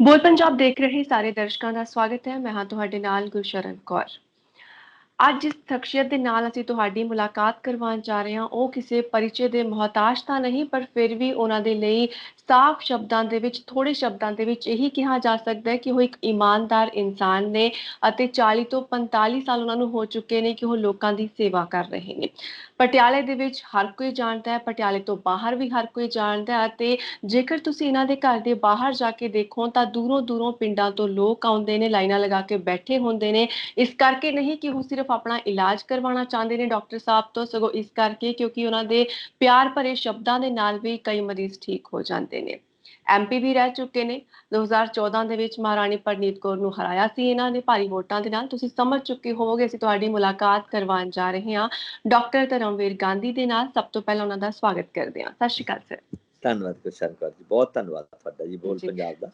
ਬੋਲ ਪੰਜਾਬ ਦੇਖ ਰਹੇ ਸਾਰੇ ਦਰਸ਼ਕਾਂ ਦਾ ਸਵਾਗਤ ਹੈ। ਮੈਂ ਹਾਂ ਤੁਹਾਡੇ ਨਾਲ ਗੁਰਸ਼ਰਨ ਕੌਰ। ਅੱਜ ਜਿਸ ਸ਼ਖਸੀਅਤ ਦੇ ਨਾਲ ਅਸੀਂ ਤੁਹਾਡੀ ਮੁਲਾਕਾਤ ਕਰਵਾਉਣ ਜਾ ਰਹੇ ਹਾਂ ਉਹ ਕਿਸੇ ਪਰਿਚੈ ਦੇ ਮੁਹਤਾਜ ਤਾਂ ਨਹੀਂ, ਪਰ ਫਿਰ ਵੀ ਉਹਨਾਂ ਦੇ ਲਈ ਸਾਫ਼ ਸ਼ਬਦਾਂ ਦੇ ਵਿੱਚ, ਥੋੜੇ ਸ਼ਬਦਾਂ ਦੇ ਵਿੱਚ ਇਹੀ ਕਿਹਾ ਜਾ ਸਕਦਾ ਹੈ ਕਿ ਉਹ ਇੱਕ ਇਮਾਨਦਾਰ ਇਨਸਾਨ ਨੇ ਅਤੇ 40 ਤੋਂ 45 ਸਾਲ ਉਹਨਾਂ ਨੂੰ ਹੋ ਚੁੱਕੇ ਨੇ ਕਿ ਉਹ ਲੋਕਾਂ ਦੀ ਸੇਵਾ ਕਰ ਰਹੇ ਨੇ। ਪਟਿਆਲੇ ਦੇ ਵਿੱਚ ਹਰ ਕੋਈ ਜਾਣਦਾ ਹੈ, ਪਟਿਆਲੇ ਤੋਂ ਬਾਹਰ ਵੀ ਹਰ ਕੋਈ ਜਾਣਦਾ ਹੈ ਅਤੇ ਜੇਕਰ ਤੁਸੀਂ ਇਹਨਾਂ ਦੇ ਘਰ ਦੇ ਬਾਹਰ ਜਾ ਕੇ ਦੇਖੋ ਤਾਂ ਦੂਰੋਂ ਦੂਰੋਂ ਪਿੰਡਾਂ ਤੋਂ ਲੋਕ ਆਉਂਦੇ ਨੇ, ਲਾਈਨਾਂ ਲਗਾ ਕੇ ਬੈਠੇ ਹੁੰਦੇ ਨੇ। ਇਸ ਕਰਕੇ ਨਹੀਂ ਕਿ ਉਹ ਸਿਰਫ ਆਪਣਾ ਇਲਾਜ ਕਰਵਾਉਣਾ ਚਾਹੁੰਦੇ ਨੇ ਡਾਕਟਰ ਸਾਹਿਬ ਤੋਂ, ਸਗੋਂ ਇਸ ਕਰਕੇ ਕਿਉਂਕਿ ਉਹਨਾਂ ਦੇ ਪਿਆਰ ਭਰੇ ਸ਼ਬਦਾਂ ਦੇ ਨਾਲ ਵੀ ਕਈ ਮਰੀਜ਼ ਠੀਕ ਹੋ ਜਾਂਦੇ ਨੇ। ਐਮਪੀ ਵੀ ਰਹਿ ਚੁੱਕੇ ਨੇ। 2014 ਦੇ ਵਿੱਚ ਮਹਾਰਾਣੀ ਪ੍ਰਨੀਤ ਕੌਰ ਨੂੰ ਹਰਾਇਆ ਸੀ ਇਹਨਾਂ ਨੇ ਭਾਰੀ ਵੋਟਾਂ ਦੇ ਨਾਲ। ਤੁਸੀਂ ਸਮਝ ਚੁੱਕੇ ਹੋਵੋਗੇ। ਅਸੀਂ ਤੁਹਾਡੀ ਮੁਲਾਕਾਤ ਕਰਵਾਉਣ ਜਾ ਰਹੇ ਹਾਂ ਡਾਕਟਰ ਧਰਮਵੀਰ ਗਾਂਧੀ ਦੇ ਨਾਲ। ਸਭ ਤੋਂ ਪਹਿਲਾਂ ਉਹਨਾਂ ਦਾ ਸਵਾਗਤ ਕਰਦੇ ਹਾਂ। ਸਤਿ ਸ਼੍ਰੀ ਅਕਾਲ ਸਰ। ਧੰਨਵਾਦ ਗੁਰਸ਼ਰਨ ਕੌਰ ਜੀ, ਬਹੁਤ ਧੰਨਵਾਦ ਤੁਹਾਡਾ ਜੀ ਬੋਲ ਪੰਜਾਬ ਦਾ।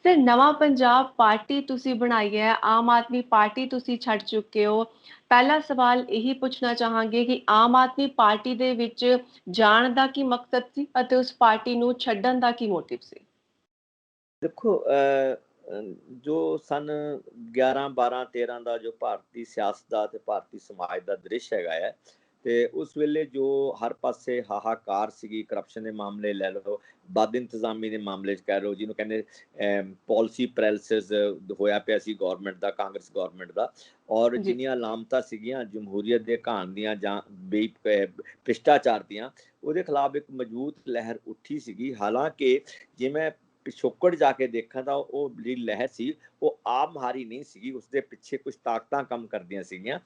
ਸਰ, ਨਵਾਂ ਪੰਜਾਬ ਪਾਰਟੀ ਤੁਸੀਂ ਬਣਾਈ ਹੈ, ਆਮ ਆਦਮੀ ਪਾਰਟੀ ਤੁਸੀਂ ਛੱਡ ਚੁੱਕੇ ਹੋ। ਪਹਿਲਾ ਸਵਾਲ ਇਹੀ ਪੁੱਛਣਾ ਚਾਹਾਂਗੇ ਕਿ ਆਮ ਆਦਮੀ ਪਾਰਟੀ ਦੇ ਵਿੱਚ ਜਾਣ ਦਾ ਕੀ ਮਕਸਦ ਸੀ ਅਤੇ ਉਸ ਪਾਰਟੀ ਨੂੰ ਛੱਡਣ ਦਾ ਕੀ ਮੋਟਿਵ ਸੀ? ਦੇਖੋ ਜੋ ਸਨ 11, 12, 13 ਦਾ ਜੋ ਭਾਰਤੀ ਸਿਆਸਤ ਦਾ ਤੇ ਭਾਰਤੀ ਸਮਾਜ ਦਾ ਦ੍ਰਿਸ਼ ਹੈਗਾ ਹੈ, ਤੇ ਉਸ ਵੇਲੇ ਜੋ ਹਰ ਪਾਸੇ ਹਾਹਾਕਾਰ ਸੀਗੀ, ਕਰਪਸ਼ਨ ਦੇ ਮਾਮਲੇ ਲੈ ਲਓ, ਬਦ ਇੰਤਜ਼ਾਮੀ ਦੇ ਮਾਮਲੇ 'ਚ ਕਹਿ ਲਓ, ਜਿਹਨੂੰ ਕਹਿੰਦੇ ਪਾਲਿਸੀ ਪੈਰਾਲਿਸਿਸ ਹੋਇਆ ਪਿਆ ਸੀ ਗੌਰਮੈਂਟ ਦਾ, ਕਾਂਗਰਸ ਗੌਰਮੈਂਟ ਦਾ। ਔਰ ਜਿੰਨੀਆਂ ਲਾਮਤਾਂ ਸੀਗੀਆਂ ਜਮਹੂਰੀਅਤ ਦੇ ਘਾਣ ਦੀਆਂ ਜਾਂ ਭ੍ਰਿਸ਼ਟਾਚਾਰ ਦੀਆਂ, ਉਹਦੇ ਖਿਲਾਫ ਇੱਕ ਮਜ਼ਬੂਤ ਲਹਿਰ ਉੱਠੀ ਸੀਗੀ। ਹਾਲਾਂਕਿ ਜੇ ਮੈਂ ਪਿਛੋਕੜ ਜਾ ਕੇ ਦੇਖਾਂ ਤਾਂ ਉਹ ਜਿਹੜੀ ਲਹਿਰ ਸੀ ਉਹ ਆਪ ਹਾਰੀ ਨਹੀਂ ਸੀਗੀ, ਉਸਦੇ ਪਿੱਛੇ ਕੁਝ ਤਾਕਤਾਂ ਕੰਮ ਕਰਦੀਆਂ ਸੀਗੀਆਂ।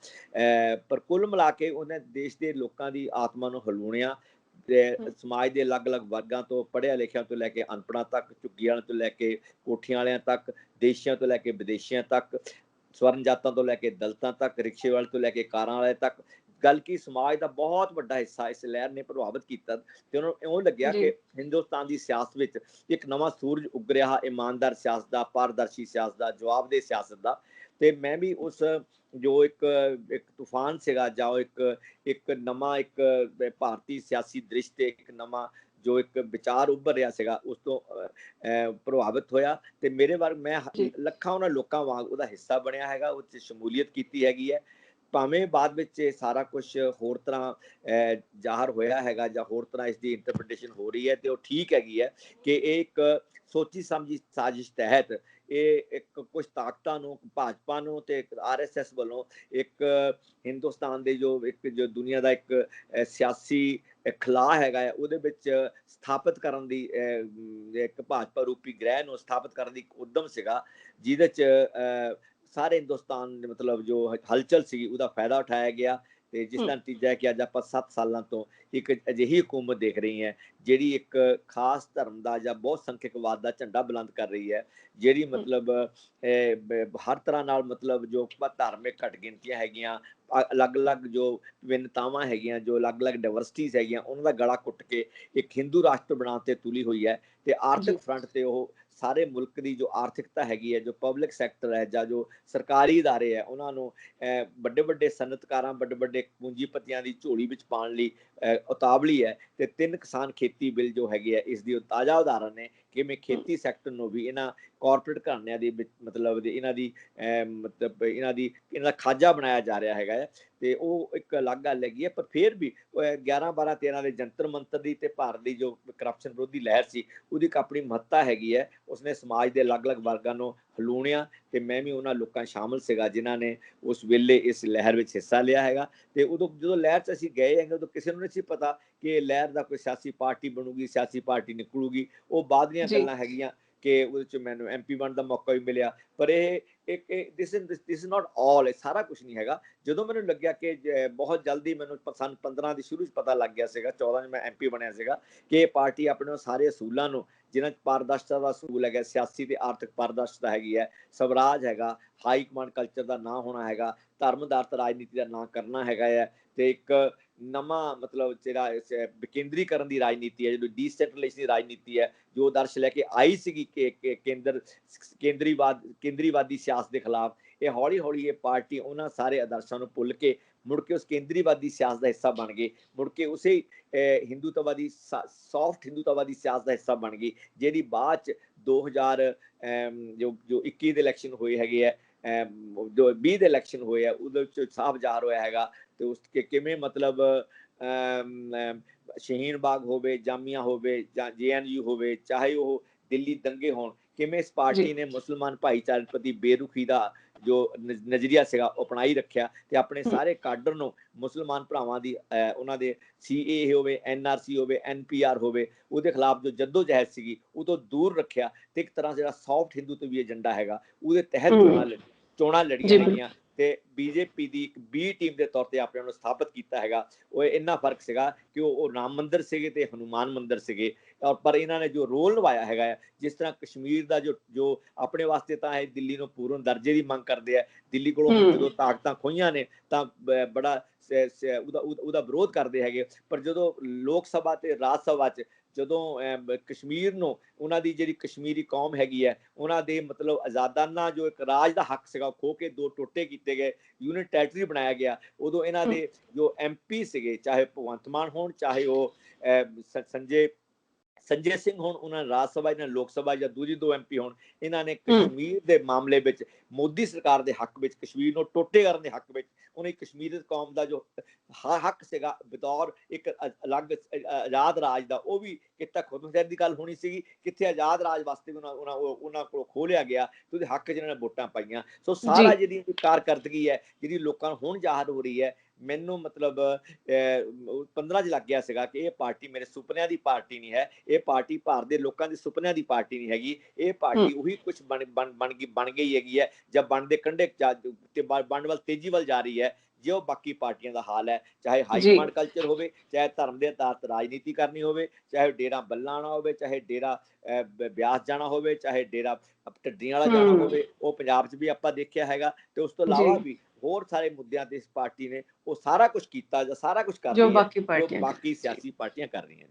ਪਰ ਕੁੱਲ ਮਿਲਾ ਕੇ ਉਹਨੇ ਦੇਸ਼ ਦੇ ਲੋਕਾਂ ਦੀ ਆਤਮਾ ਨੂੰ ਹਲੂਣਿਆ ਤੇ ਸਮਾਜ ਦੇ ਅਲੱਗ-ਅਲੱਗ ਵਰਗਾਂ ਤੋਂ, ਪੜ੍ਹਿਆ ਲਿਖਿਆ ਤੋਂ ਲੈ ਕੇ ਅਨਪੜ੍ਹਾਂ ਤੱਕ, ਝੁੱਗੀਆਂ ਵਾਲਿਆਂ ਤੋਂ ਲੈ ਕੇ ਕੋਠੀਆਂ ਵਾਲਿਆਂ ਤੱਕ, ਦੇਸ਼ੀਆਂ ਤੋਂ ਲੈ ਕੇ ਵਿਦੇਸ਼ੀਆਂ ਤੱਕ, ਸਵਰਨ ਜਾਤਾਂ ਤੋਂ ਲੈ ਕੇ ਦਲਿਤਾਂ ਤੱਕ, ਰਿਕਸ਼ੇ ਵਾਲੇ ਤੋਂ ਲੈ ਕੇ ਕਾਰਾਂ ਵਾਲੇ ਤੱਕ। ਗੱਲ ਕੀ ਸਮਾਜ ਦਾ ਬਹੁਤ ਵੱਡਾ ਹਿੱਸਾ ਇਸ ਲਹਿਰ ਨੇ ਪ੍ਰਭਾਵਿਤ ਕੀਤਾ ਤੇ ਉਹਨਾਂ ਨੂੰ ਇਉਂ ਲੱਗਿਆ ਕਿ ਹਿੰਦੁਸਤਾਨ ਦੀ ਸਿਆਸਤ ਵਿੱਚ ਇੱਕ ਨਵਾਂ ਸੂਰਜ ਉੱਗ ਰਿਹਾ, ਇਮਾਨਦਾਰ ਸਿਆਸਤ ਦਾ, ਪਾਰਦਰਸ਼ੀ ਸਿਆਸਤ ਦਾ, ਜਵਾਬਦੇਹ ਸਿਆਸਤ ਦਾ। ਤੇ ਮੈਂ ਵੀ ਉਸ ਜੋ ਇੱਕ ਤੂਫਾਨ ਸੀਗਾ ਜਾਂ ਇੱਕ ਨਵਾਂ ਇੱਕ ਭਾਰਤੀ ਸਿਆਸੀ ਦ੍ਰਿਸ਼ ਤੇ ਇੱਕ ਨਵਾਂ ਜੋ ਇੱਕ ਵਿਚਾਰ ਉੱਭਰ ਰਿਹਾ ਸੀਗਾ, ਉਸ ਤੋਂ ਪ੍ਰਭਾਵਿਤ ਹੋਇਆ। ਤੇ ਮੇਰੇ ਵਾਰ ਮੈਂ ਲੱਖਾਂ ਉਹਨਾਂ ਲੋਕਾਂ ਵਾਂਗ ਉਹਦਾ ਹਿੱਸਾ ਬਣਿਆ ਹੈਗਾ, ਉਹ 'ਚ ਸ਼ਮੂਲੀਅਤ ਕੀਤੀ ਹੈਗੀ ਹੈ। ਭਾਵੇਂ ਬਾਅਦ ਵਿੱਚ ਇਹ ਸਾਰਾ ਕੁਝ ਹੋਰ ਤਰ੍ਹਾਂ ਜ਼ਾਹਰ ਹੋਇਆ ਹੈਗਾ ਜਾਂ ਹੋਰ ਤਰ੍ਹਾਂ ਇਸ ਦੀ ਇੰਟਰਪ੍ਰੀਟੇਸ਼ਨ ਹੋ ਰਹੀ ਹੈ, ਤੇ ਉਹ ਠੀਕ ਹੈਗੀ ਹੈ ਕਿ ਇਹ ਇੱਕ ਸੋਚੀ ਸਮਝੀ ਸਾਜ਼ਿਸ਼ ਤਹਿਤ ਇਹ ਇੱਕ ਕੁਝ ਤਾਕਤਾਂ ਨੂੰ, ਭਾਜਪਾ ਨੂੰ ਤੇ RSS ਵੱਲੋਂ ਇੱਕ ਹਿੰਦੁਸਤਾਨ ਦੇ ਜੋ ਦੁਨੀਆ ਦਾ ਇੱਕ ਸਿਆਸੀ ਖਲਾਅ ਹੈਗਾ ਹੈ, ਉਹਦੇ ਵਿੱਚ ਸਥਾਪਿਤ ਕਰਨ ਦੀ ਇੱਕ ਭਾਜਪਾ ਰੂਪੀ ਗ੍ਰਹਿ ਨੂੰ ਸਥਾਪਿਤ ਕਰਨ ਦੀ ਇੱਕ ਉਦਮ ਸੀਗਾ, ਜਿਹਦੇ 'ਚ ਸਾਰੇ ਹਿੰਦੁਸਤਾਨ ਦੇ ਮਤਲਬ ਜੋ ਹਲਚਲ ਸੀ ਉਹਦਾ ਫਾਇਦਾ ਉਠਾਇਆ ਗਿਆ। ਤੇ ਜਿਸ ਦਾ ਨਤੀਜਾ ਹੈ ਕਿ ਅੱਜ ਆਪਾਂ 7 ਸਾਲਾਂ ਤੋਂ ਇੱਕ ਅਜਿਹੀ ਹਕੂਮਤ ਦੇਖ ਰਹੀ ਹੈ ਜਿਹੜੀ ਇੱਕ ਖਾਸ ਧਰਮ ਦਾ ਜਾਂ ਬਹੁਤ ਸੰਖਿਅਕਵਾਦ ਦਾ ਝੰਡਾ ਬੁਲੰਦ ਕਰ ਰਹੀ ਹੈ, ਜਿਹੜੀ ਮਤਲਬ ਹਰ ਤਰ੍ਹਾਂ ਨਾਲ ਮਤਲਬ ਜੋ ਧਾਰਮਿਕ ਘੱਟ ਗਿਣਤੀਆਂ ਹੈਗੀਆਂ, ਅਲੱਗ-ਅਲੱਗ ਜੋ ਵਿਭਿੰਨਤਾਵਾਂ ਹੈਗੀਆਂ, ਜੋ ਅਲੱਗ-ਅਲੱਗ ਡਾਇਵਰਸਿਟੀਜ਼ ਹੈਗੀਆਂ, ਉਹਨਾਂ ਦਾ ਗਲਾ ਘੁੱਟ ਕੇ ਇੱਕ ਹਿੰਦੂ ਰਾਸ਼ਟਰ ਬਣਾਉਣ ਤੇ ਤੁਲੀ ਹੋਈ ਹੈ। ਤੇ ਆਰਥਿਕ ਫਰੰਟ ਤੇ ਉਹ ਸਾਰੇ ਮੁਲਕ ਦੀ ਜੋ ਆਰਥਿਕਤਾ ਹੈਗੀ ਹੈ, ਜੋ ਪਬਲਿਕ ਸੈਕਟਰ ਹੈ ਜਾਂ ਜੋ ਸਰਕਾਰੀ ਅਦਾਰੇ ਹੈ, ਉਹਨਾਂ ਨੂੰ ਵੱਡੇ ਵੱਡੇ ਸਨਅਤਕਾਰਾਂ, ਵੱਡੇ ਵੱਡੇ ਪੂੰਜੀਪਤੀਆਂ ਦੀ ਝੋਲੀ ਵਿੱਚ ਪਾਉਣ ਲਈ ਉਤਾਵਲੀ ਹੈ। ਤੇ 3 ਕਿਸਾਨ ਖੇਤੀ ਬਿੱਲ ਜੋ ਹੈਗੇ ਆ ਇਸ ਦੀ ਤਾਜ਼ਾ ਉਦਾਹਰਨ ਨੇ ਕਿਵੇਂ ਖੇਤੀ ਸੈਕਟਰ ਨੂੰ ਵੀ ਇਹਨਾਂ ਕਾਰਪੋਰੇਟ ਘਰਾਣਿਆਂ ਦੀ ਮਤਲਬ ਇਹਨਾਂ ਦਾ ਖਾਜਾ ਬਣਾਇਆ ਜਾ ਰਿਹਾ ਹੈਗਾ ਹੈ। ਤੇ ਉਹ ਇੱਕ ਅਲੱਗ ਗੱਲ ਹੈਗੀ ਹੈ। ਪਰ ਫਿਰ ਵੀ 11, 12, 13 ਦੇ ਜੰਤਰ ਮੰਤਰ ਦੀ ਤੇ ਭਾਰਤ ਦੀ ਜੋ ਕਰਪਸ਼ਨ ਵਿਰੋਧੀ ਲਹਿਰ ਸੀ ਉਹਦੀ ਇੱਕ ਆਪਣੀ ਮਹੱਤਤਾ ਹੈਗੀ ਹੈ। ਉਸਨੇ ਸਮਾਜ ਦੇ ਅਲੱਗ-ਅਲੱਗ ਵਰਗਾਂ ਨੂੰ ਹਲੂਣਿਆ ਤੇ ਮੈਂ ਵੀ ਉਹਨਾਂ ਲੋਕਾਂ ਸ਼ਾਮਲ ਸੀਗਾ ਜਿਨ੍ਹਾਂ ਨੇ ਉਸ ਵੇਲੇ ਇਸ ਲਹਿਰ ਵਿੱਚ ਹਿੱਸਾ ਲਿਆ ਹੈਗਾ। ਤੇ ਉਦੋਂ ਜਦੋਂ ਲਹਿਰ 'ਚ ਅਸੀਂ ਗਏ ਹੈਗੇ ਉਦੋਂ ਕਿਸੇ ਨੂੰ ਨਹੀਂ ਸੀ ਪਤਾ ਕਿ ਲਹਿਰ ਦਾ ਕੋਈ ਸਿਆਸੀ ਪਾਰਟੀ ਬਣੂਗੀ, ਸਿਆਸੀ ਪਾਰਟੀ ਨਿਕਲੂਗੀ। ਉਹ ਬਾਅਦ ਦੀਆਂ ਗੱਲਾਂ ਹੈਗੀਆਂ ਕਿ ਉਹਦੇ 'ਚ ਮੈਨੂੰ MP ਬਣਨ ਦਾ ਮੌਕਾ ਵੀ ਮਿਲਿਆ। ਪਰ ਇਹ ਦਿਸ ਇਜ਼ ਨਾਟ ਆਲ, ਇਹ ਸਾਰਾ ਕੁਛ ਨਹੀਂ ਹੈਗਾ। ਜਦੋਂ ਮੈਨੂੰ ਲੱਗਿਆ ਕਿ ਬਹੁਤ ਜਲਦੀ ਮੈਨੂੰ ਸੰਨ 15 ਦੇ ਸ਼ੁਰੂ 'ਚ ਪਤਾ ਲੱਗ ਗਿਆ ਸੀਗਾ, 14 'ਚ ਮੈਂ MP ਬਣਿਆ ਸੀਗਾ, ਕਿ ਇਹ ਪਾਰਟੀ ਆਪਣੇ ਸਾਰੇ ਅਸੂਲਾਂ ਨੂੰ, ਜਿਨ੍ਹਾਂ 'ਚ ਪਾਰਦਰਸ਼ਤਾ ਦਾ ਅਸੂਲ ਹੈਗਾ, ਸਿਆਸੀ ਤੇ ਆਰਥਿਕ ਪਾਰਦਰਸ਼ਤਾ ਹੈਗੀ ਹੈ, ਸਵਰਾਜ ਹੈਗਾ, ਹਾਈ ਕਮਾਂਡ ਕਲਚਰ ਦਾ ਨਾ ਹੋਣਾ ਹੈਗਾ, ਧਰਮ ਆਧਾਰਿਤ ਰਾਜਨੀਤੀ ਦਾ ਨਾ ਕਰਨਾ ਹੈਗਾ ਹੈ, ਤੇ ਇੱਕ ਨਵਾਂ ਮਤਲਬ ਜਿਹੜਾ ਵਿਕੇਂਦਰੀਕਰਨ ਦੀ ਰਾਜਨੀਤੀ ਹੈ, ਜਿਹੜੀ ਡੀਸੈਂਟਰਲਾਈਜ਼ੇਸ਼ਨ ਦੀ ਰਾਜਨੀਤੀ ਹੈ, ਜੋ ਆਦਰਸ਼ ਲੈ ਕੇ ਆਈ ਸੀਗੀ ਕਿ ਕੇਂਦਰੀਵਾਦੀ ਸਿਆਸਤ ਦੇ ਖਿਲਾਫ, ਇਹ ਹੌਲੀ ਹੌਲੀ ਇਹ ਪਾਰਟੀ ਉਹਨਾਂ ਸਾਰੇ ਆਦਰਸ਼ਾਂ ਨੂੰ ਭੁੱਲ ਕੇ ਮੁੜ ਕੇ ਉਸ ਕੇਂਦਰੀਵਾਦੀ ਸਿਆਸਤ ਦਾ ਹਿੱਸਾ ਬਣ ਗਈ, ਮੁੜ ਕੇ ਉਸੇ ਹਿੰਦੂਤਵਾਦੀ ਸੌਫਟ ਹਿੰਦੂਤਵਾਦੀ ਸਿਆਸਤ ਦਾ ਹਿੱਸਾ ਬਣ ਗਈ, ਜਿਹੜੀ ਬਾਅਦ ਚ 2000 ਜੋ 21 ਦੇ ਇਲੈਕਸ਼ਨ ਹੋਏ ਹੈਗੇ ਹੈ, ਜੋ 20 ਦੇ ਇਲੈਕਸ਼ਨ ਹੋਏ ਆ, ਉਹਦੇ ਵਿੱਚ ਸਾਫ਼ ਜ਼ਾਹਰ ਹੋਇਆ ਹੈਗਾ। ਤੇ ਉਸ ਕੇ ਕਿਵੇਂ ਮਤਲਬ ਸ਼ਹੀਨ ਬਾਗ ਹੋਵੇ, ਜਾਮੀਆ ਹੋਵੇ ਜਾਂ JNU ਹੋਵੇ, ਚਾਹੇ ਉਹ ਦਿੱਲੀ ਦੰਗੇ ਹੋਣ, ਕਿਵੇਂ ਇਸ ਪਾਰਟੀ ਨੇ ਮੁਸਲਮਾਨ ਭਾਈਚਾਰੇ ਪ੍ਰਤੀ ਬੇਰੁਖੀ ਦਾ ਜੋ ਨਜ਼ਰੀਆ ਸੀਗਾ ਉਹ ਅਪਣਾਈ ਰੱਖਿਆ ਤੇ ਆਪਣੇ ਸਾਰੇ ਕਾਡਰ ਨੂੰ ਮੁਸਲਮਾਨ ਭਰਾਵਾਂ ਦੀ ਉਹਨਾਂ ਦੇ CAA ਹੋਵੇ, NRC ਹੋਵੇ, NPR ਹੋਵੇ, ਉਹਦੇ ਖਿਲਾਫ ਜੋ ਜੱਦੋ ਜਹਿਦ ਸੀਗੀ ਉਹ ਤੋਂ ਦੂਰ ਰੱਖਿਆ ਤੇ ਇੱਕ ਤਰ੍ਹਾਂ ਜਿਹੜਾ ਸੌਫਟ ਹਿੰਦੂ ਤੋਂ ਵੀ ਏਜੰਡਾ ਹੈਗਾ ਉਹਦੇ ਤਹਿਤ ਚੋਣਾਂ ਲੜੀਆਂ ਹੈਗੀਆਂ ਤੇ BJP ਦੀ ਇੱਕ B ਟੀਮ ਦੇ ਤੌਰ ਤੇ ਆਪਣੇ ਨੂੰ ਸਥਾਪਿਤ ਕੀਤਾ ਹੈਗਾ। ਉਹ ਇੰਨਾ ਫਰਕ ਸੀਗਾ ਕਿ ਉਹ ਰਾਮ ਮੰਦਿਰ ਸੀਗੇ ਤੇ ਹਨੂਮਾਨ ਮੰਦਿਰ ਸੀਗੇ, ਔਰ ਪਰ ਇਹਨਾਂ ਨੇ ਜੋ ਰੋਲ ਨਿਭਾਇਆ ਹੈਗਾ, ਜਿਸ ਤਰ੍ਹਾਂ ਕਸ਼ਮੀਰ ਦਾ ਜੋ ਆਪਣੇ ਵਾਸਤੇ ਤਾਂ ਇਹ ਦਿੱਲੀ ਨੂੰ ਪੂਰਨ ਦਰਜੇ ਦੀ ਮੰਗ ਕਰਦੇ ਆ, ਦਿੱਲੀ ਕੋਲੋਂ ਜਦੋਂ ਤਾਕਤਾਂ ਖੋਈਆਂ ਨੇ ਤਾਂ ਬੜਾ ਉਹਦਾ ਵਿਰੋਧ ਕਰਦੇ ਹੈਗੇ, ਪਰ ਜਦੋਂ ਲੋਕ ਸਭਾ ਤੇ ਰਾਜ ਸਭਾ 'ਚ ਜਦੋਂ ਕਸ਼ਮੀਰ ਨੂੰ ਉਹਨਾਂ ਦੀ ਜਿਹੜੀ ਕਸ਼ਮੀਰੀ ਕੌਮ ਹੈਗੀ ਹੈ ਉਹਨਾਂ ਦੇ ਮਤਲਬ ਆਜ਼ਾਦਾਨਾ ਜੋ ਇੱਕ ਰਾਜ ਦਾ ਹੱਕ ਸੀਗਾ ਖੋ ਕੇ 2 ਟੋਟੇ ਕੀਤੇ ਗਏ, ਯੂਨਿਟ ਟੈਰੀਟਰੀ ਬਣਾਇਆ ਗਿਆ, ਉਦੋਂ ਇਹਨਾਂ ਦੇ ਜੋ MP ਸੀਗੇ, ਚਾਹੇ ਭਗਵੰਤ ਮਾਨ ਹੋਣ, ਚਾਹੇ ਉਹ ਸੰਜੇ ਸਿੰਘ ਹੋਣ, ਉਹਨਾਂ ਨੇ ਰਾਜ ਸਭਾ ਜਾਂ ਲੋਕ ਸਭਾ ਜਾਂ ਦੂਜੀ 2 MP ਹੋਣ, ਇਹਨਾਂ ਨੇ ਕਸ਼ਮੀਰ ਦੇ ਮਾਮਲੇ ਵਿੱਚ ਮੋਦੀ ਸਰਕਾਰ ਦੇ ਹੱਕ ਵਿੱਚ, ਕਸ਼ਮੀਰ ਨੂੰ ਟੋਟੇ ਕਰਨ ਦੇ ਹੱਕ ਵਿੱਚ, ਉਹਨੇ ਕਸ਼ਮੀਰ ਕੌਮ ਦਾ ਜੋ ਹੱਕ ਸੀਗਾ ਬਤੌਰ ਇੱਕ ਅਲੱਗ ਆਜ਼ਾਦ ਰਾਜ ਦਾ, ਉਹ ਵੀ ਕਿਤੇ ਖੁਦਮੁਖਤਿਆਰੀ ਦੀ ਗੱਲ ਹੋਣੀ ਸੀਗੀ, ਕਿੱਥੇ ਆਜ਼ਾਦ ਰਾਜ ਵਾਸਤੇ ਵੀ ਉਹਨਾਂ ਕੋਲ ਖੋਹ ਲਿਆ ਗਿਆ ਤੇ ਉਹਦੇ ਹੱਕ 'ਚ ਇਹਨਾਂ ਨੇ ਵੋਟਾਂ ਪਾਈਆਂ। ਸੋ ਸਾਰਾ ਜਿਹੜੀ ਕਾਰਕਰਦਗੀ ਹੈ ਜਿਹੜੀ ਲੋਕਾਂ ਨੂੰ ਹੁਣ ਜ਼ਾਹਰ ਹੋ ਰਹੀ ਹੈ, ਮੈਨੂੰ ਮਤਲਬ 15 ਚ ਲੱਗ ਗਿਆ ਸੀਗਾ ਕਿ ਇਹ ਪਾਰਟੀ ਮੇਰੇ ਸੁਪਨਿਆਂ ਦੀ ਪਾਰਟੀ ਨਹੀਂ ਹੈ, ਇਹ ਪਾਰਟੀ ਭਾਰਤ ਦੇ ਲੋਕਾਂ ਦੇ ਸੁਪਨਿਆਂ ਦੀ ਪਾਰਟੀ ਨਹੀਂ ਹੈਗੀ, ਇਹ ਪਾਰਟੀ ਉਹੀ ਕੁਝ ਬਣ ਗਈ ਹੈਗੀ ਹੈ ਜਾਂ ਬਣਦੇ ਕੰਢੇ ਤੇ ਬਣਨ ਵੱਲ ਤੇਜ਼ੀ ਵੱਲ ਜਾ ਰਹੀ ਹੈ ਜੋ ਬਾਕੀ ਪਾਰਟੀਆਂ ਦਾ ਹਾਲ ਹੈ, ਚਾਹੇ ਹਾਈ ਕਮਾਂਡ ਕਲਚਰ ਹੋਵੇ, ਚਾਹੇ ਧਰਮ ਦੇ ਆਧਾਰ ਤੇ ਰਾਜਨੀਤੀ ਕਰਨੀ ਹੋਵੇ, ਚਾਹੇ ਡੇਰਾ ਬੱਲਾ ਆਉਣਾ ਹੋਵੇ, ਚਾਹੇ ਡੇਰਾ ਬਿਆਸ ਜਾਣਾ ਹੋਵੇ, ਚਾਹੇ ਡੇਰਾ ਢੱਡੀਆਂ ਵਾਲਾ ਜਾਣਾ ਹੋਵੇ, ਉਹ ਪੰਜਾਬ 'ਚ ਵੀ ਆਪਾਂ ਦੇਖਿਆ ਹੈਗਾ। ਤੇ ਉਸ ਤੋਂ ਇਲਾਵਾ ਵੀ ਹੋਰ ਸਾਰੇ ਮੁੱਦਿਆਂ ਤੇ ਇਸ ਪਾਰਟੀ ਨੇ ਉਹ ਸਾਰਾ ਕੁਝ ਕੀਤਾ ਜਾਂ ਸਾਰਾ ਕੁਝ ਕਰ ਰਹੀ ਹੈ ਜੋ ਬਾਕੀ ਸਿਆਸੀ ਪਾਰਟੀਆਂ ਕਰ ਰਹੀਆਂ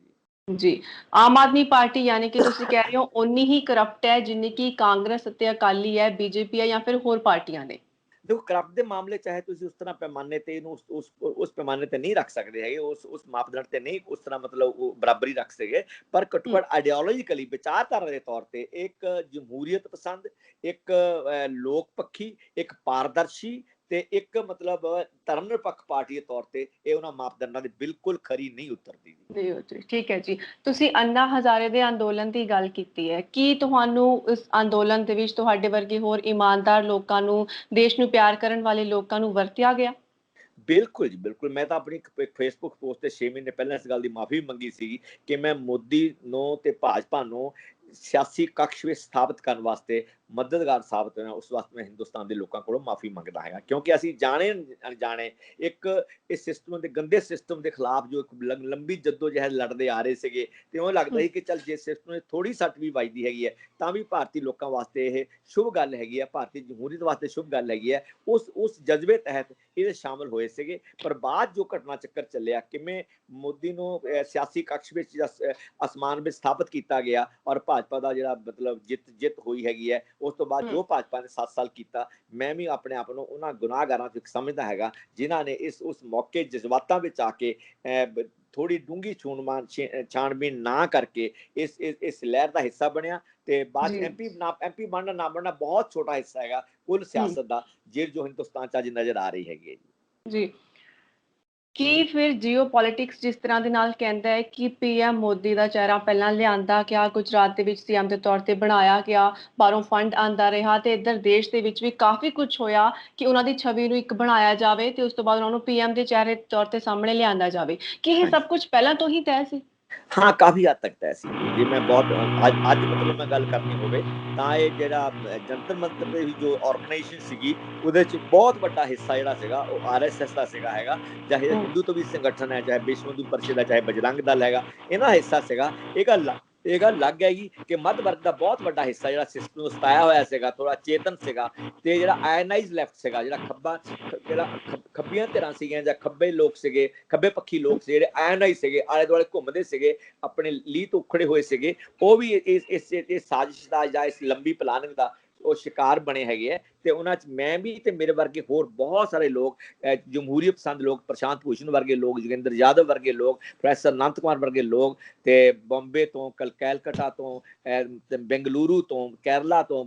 ਜੀ। ਆਮ ਆਦਮੀ ਪਾਰਟੀ ਯਾਨੀ ਕਿ ਤੁਸੀਂ ਕਹਿ ਰਹੇ ਹੋ ਓਨੀ ਹੀ ਕਰਪਟ ਹੈ ਜਿੰਨੀ ਕਿ ਕਾਂਗਰਸ ਅਤੇ ਅਕਾਲੀ ਹੈ, BJP ਹੈ ਜਾਂ ਫਿਰ ਹੋਰ ਪਾਰਟੀਆਂ ਨੇ। देखो करप्ट ਦੇ ਮਾਮਲੇ ਚਾਹੇ ਤੁਸੀਂ ਉਸ ਤਰ੍ਹਾਂ ਪੈਮਾਨੇ ਤੇ ਇਹਨੂੰ ਉਸ ਪੈਮਾਨੇ ਤੇ ਨਹੀਂ ਰੱਖ ਸਕਦੇ ਹੈਗੇ, ਉਸ ਮਾਪਦੰਡ ਤੇ ਨਹੀਂ ਉਸ ਤਰ੍ਹਾਂ ਮਤਲਬ ਉਹ ਬਰਾਬਰੀ ਰੱਖ ਸਕਦੇ, ਪਰ ਘੱਟੋ ਘੱਟ ਆਈਡੀਓਲੋਜੀਕਲੀ ਵਿਚਾਰਧਾਰਾ ਦੇ ਤੌਰ ਤੇ ਇੱਕ ਜਮਹੂਰੀਅਤ ਪਸੰਦ, ਇੱਕ ਲੋਕ ਪੱਖੀ, ਇੱਕ ਪਾਰਦਰਸ਼ੀ ਤੇ ਇੱਕ ਮਤਲਬ ਧਰਮ ਨਿਰਪੱਖ ਪਾਰਟੀ ਦੇ ਤੌਰ ਤੇ ਇਹ ਉਹਨਾਂ ਮਾਪਦੰਡਾਂ ਦੇ ਬਿਲਕੁਲ ਖਰੀ ਨਹੀਂ ਉਤਰਦੀ। ਠੀਕ ਹੈ ਜੀ। ਤੁਸੀਂ ਅੰਨਾ ਹਜ਼ਾਰੇ ਦੇ ਅੰਦੋਲਨ ਦੀ ਗੱਲ ਕੀਤੀ ਹੈ, ਕੀ ਤੁਹਾਨੂੰ ਇਸ ਅੰਦੋਲਨ ਦੇ ਵਿੱਚ ਤੁਹਾਡੇ ਵਰਗੇ ਹੋਰ ਇਮਾਨਦਾਰ ਲੋਕਾਂ ਨੂੰ, ਦੇਸ਼ ਨੂੰ ਪਿਆਰ ਕਰਨ ਵਾਲੇ ਲੋਕਾਂ ਨੂੰ ਵਰਤਿਆ ਗਿਆ? ਬਿਲਕੁਲ ਜੀ ਬਿਲकुल, ਮੈਂ ਤਾਂ ਆਪਣੀ ਫੇਸਬੁੱਕ ਪੋਸਟ ਤੇ 6 ਮਹੀਨੇ ਪਹਿਲਾਂ ਇਸ ਗੱਲ ਦੀ ਮਾਫੀ ਮੰਗੀ ਸੀ ਕਿ ਮੈਂ ਮੋਦੀ ਨੂੰ ਤੇ ਭਾਜਪਾ ਨੂੰ ਸਿਆਸੀ ਕਕਸ਼ ਵਿੱਚ ਸਥਾਪਿਤ ਕਰਨ ਵਾਸਤੇ ਮਦਦਗਾਰ ਸਾਬਤ ਹੋਇਆ, ਉਸ ਵਾਸਤੇ ਮੈਂ ਹਿੰਦੁਸਤਾਨ ਦੇ ਲੋਕਾਂ ਕੋਲੋਂ ਮਾਫੀ ਮੰਗਦਾ ਹੈਗਾ, ਕਿਉਂਕਿ ਅਸੀਂ ਜਾਣੇ ਅਣਜਾਣੇ ਇੱਕ ਇਸ ਸਿਸਟਮ ਦੇ ਗੰਦੇ ਸਿਸਟਮ ਦੇ ਖਿਲਾਫ ਜੋ ਇੱਕ ਲੰਬੀ ਜੱਦੋਜਹਿਦ ਲੜਦੇ ਆ ਰਹੇ ਸੀਗੇ ਤੇ ਉਹ ਲੱਗਦਾ ਸੀ ਕਿ ਚੱਲ ਜੇ ਸਿਸਟਮ ਨੇ ਥੋੜੀ ਸੱਟ ਵੀ ਵੱਜਦੀ ਹੈਗੀ ਹੈ ਤਾਂ ਵੀ ਭਾਰਤੀ ਲੋਕਾਂ ਵਾਸਤੇ ਇਹ ਸ਼ੁਭ ਗੱਲ ਹੈਗੀ ਹੈ, ਭਾਰਤੀ ਜਮਹੂਰੀਅਤ ਵਾਸਤੇ ਸ਼ੁਭ ਗੱਲ ਹੈਗੀ ਹੈ। ਉਸ ਜਜ਼ਬੇ ਤਹਿਤ ਇਹਦੇ ਸ਼ਾਮਲ ਹੋਏ ਸੀਗੇ, ਪਰ ਬਾਅਦ ਜੋ ਘਟਨਾ ਚੱਕਰ ਚੱਲਿਆ, ਕਿਵੇਂ ਮੋਦੀ ਨੂੰ ਸਿਆਸੀ ਕਕਸ਼ ਵਿੱਚ ਅਸਮਾਨ ਵਿੱਚ ਸਥਾਪਿਤ ਕੀਤਾ ਗਿਆ ਔਰ ਭਾਜਪਾ ਦਾ ਜਿਹੜਾ ਮਤਲਬ ਜਿੱਤ ਹੋਈ ਹੈਗੀ ਹੈ, ਉਸ ਤੋਂ ਬਾਅਦ ਜੋ ਭਾਜਪਾ ਨੇ 7 ਸਾਲ ਕੀਤਾ, ਮੈਂ ਵੀ ਆਪਣੇ ਆਪ ਨੂੰ ਉਹਨਾਂ ਗੁਨਾਹਗਾਰਾਂ ਤੋਂ ਸਮਝਦਾ ਹੈਗਾ ਜਿਨ੍ਹਾਂ ਨੇ ਉਸ ਮੌਕੇ ਜਜ਼ਬਾਤਾਂ ਵਿੱਚ ਆ ਕੇ ਥੋੜੀ ਡੂੰਗੀ ਛਾਣਬੀਨ ਨਾ ਕਰਕੇ ਇਸ ਲਹਿਰ ਦਾ ਹਿੱਸਾ ਬਣਿਆ ਤੇ ਬਾਅਦ MP ਬਣਨਾ ਨਾ ਬਣਨਾ ਬਹੁਤ ਛੋਟਾ ਹਿੱਸਾ ਹੈਗਾ ਕੁੱਲ ਸਿਆਸਤ ਦਾ, ਜੋ ਹਿੰਦੁਸਤਾਨ 'ਚ ਅੱਜ ਨਜ਼ਰ ਆ ਰਹੀ ਹੈਗੀ ਹੈ ਜੀ। ਕੀ ਫਿਰ ਜੀਓਪੋਲਿਟਿਕਸ ਜਿਸ ਤਰ੍ਹਾਂ ਦੇ ਨਾਲ ਕਹਿੰਦਾ ਹੈ ਕਿ PM ਮੋਦੀ ਦਾ ਚਿਹਰਾ ਪਹਿਲਾਂ ਲਿਆਂਦਾ ਗਿਆ, ਗੁਜਰਾਤ ਦੇ ਵਿੱਚ CM ਦੇ ਤੌਰ ਤੇ ਬਣਾਇਆ ਗਿਆ, ਬਾਹਰੋਂ ਫੰਡ ਆਂਦਾ ਰਿਹਾ ਤੇ ਇੱਧਰ ਦੇਸ਼ ਦੇ ਵਿੱਚ ਵੀ ਕਾਫੀ ਕੁਝ ਹੋਇਆ ਕਿ ਉਹਨਾਂ ਦੀ ਛਵੀ ਨੂੰ ਇੱਕ ਬਣਾਇਆ ਜਾਵੇ ਤੇ ਉਸ ਤੋਂ ਬਾਅਦ ਉਹਨਾਂ ਨੂੰ PM ਦੇ ਚਿਹਰੇ ਦੇ ਤੌਰ ਤੇ ਸਾਹਮਣੇ ਲਿਆਂਦਾ ਜਾਵੇ, ਕਿ ਇਹ ਸਭ ਕੁਝ ਪਹਿਲਾਂ ਤੋਂ ਹੀ ਤੈਅ ਸੀ? ਹਾਂ, ਕਾਫੀ ਹੱਦ ਤੱਕ ਤੈਅ ਸੀ। ਜੇ ਮੈਂ ਬਹੁਤ ਅੱਜ ਮਤਲਬ ਮੈਂ ਗੱਲ ਕਰਨੀ ਹੋਵੇ ਤਾਂ ਇਹ ਜਿਹੜਾ ਜੰਤਰ ਮੰਤਰ ਦੀ ਜੋ ਆਰਗੇਨਾਈਜੇਸ਼ਨ ਸੀਗੀ ਉਹਦੇ 'ਚ ਬਹੁਤ ਵੱਡਾ ਹਿੱਸਾ ਜਿਹੜਾ ਸੀਗਾ ਉਹ RSS ਦਾ ਸੀਗਾ ਹੈਗਾ, ਚਾਹੇ ਹਿੰਦੂ ਤੋਂ ਵੀ ਸੰਗਠਨ ਹੈ, ਚਾਹੇ ਵਿਸ਼ਵ ਹਿੰਦੂ ਪਰਿਸ਼ਦ ਹੈ, ਚਾਹੇ ਬਜਰੰਗ ਦਲ ਹੈਗਾ, ਇਹਨਾਂ ਦਾ ਹਿੱਸਾ ਸੀਗਾ। ਇਹ ਗੱਲ ਲੱਗ ਹੈਗੀ ਕਿ ਮੱਧ ਵਰਗ ਦਾ ਬਹੁਤ ਵੱਡਾ ਹਿੱਸਾ ਜਿਹੜਾ ਸਿਸਟਮ ਨੂੰ ਸਤਾਇਆ ਹੋਇਆ ਸੀਗਾ, ਥੋੜਾ ਚੇਤਨ ਸੀਗਾ ਤੇ ਜਿਹੜਾ ਆਇਨਾਈਜ਼ ਲੈਫਟ ਸੀਗਾ, ਜਿਹੜਾ ਖੱਬੀਆਂ ਧਿਰਾਂ ਸੀਗੀਆਂ ਜਾਂ ਖੱਬੇ ਲੋਕ ਸੀਗੇ, ਖੱਬੇ ਪੱਖੀ ਲੋਕ ਸੀ ਜਿਹੜੇ ਆਇਨਾਈਜ਼ ਸੀਗੇ, ਆਲੇ ਦੁਆਲੇ ਘੁੰਮਦੇ ਸੀਗੇ, ਆਪਣੇ ਲੀਹ ਤੋਂ ਉਖੜੇ ਹੋਏ ਸੀਗੇ, ਉਹ ਵੀ ਇਸ ਸਾਜ਼ਿਸ਼ ਦਾ ਜਾਂ ਇਸ ਲੰਬੀ ਪਲਾਨਿੰਗ ਦਾ ਉਹ ਸ਼ਿਕਾਰ ਬਣੇ ਹੈਗੇ ਹੈ ਤੇ ਉਹਨਾਂ 'ਚ ਮੈਂ ਵੀ ਤੇ ਮੇਰੇ ਵਰਗੇ ਹੋਰ ਬਹੁਤ ਸਾਰੇ ਲੋਕ, ਜਮਹੂਰੀਅਤ ਪਸੰਦ ਲੋਕ, ਪ੍ਰਸ਼ਾਂਤ ਭੂਸ਼ਣ ਵਰਗੇ ਲੋਕ, ਜੋਗਿੰਦਰ ਯਾਦਵ ਵਰਗੇ ਲੋਕ, ਪ੍ਰੋਫੈਸਰ ਅਨੰਤ ਕੁਮਾਰ ਵਰਗੇ ਲੋਕ, ਤੇ ਬੰਬੇ ਤੋਂ, ਕੈਲਕਟਾ ਤੋਂ, ਬੈਂਗਲੁਰੂ ਤੋਂ, ਕੇਰਲਾ ਤੋਂ,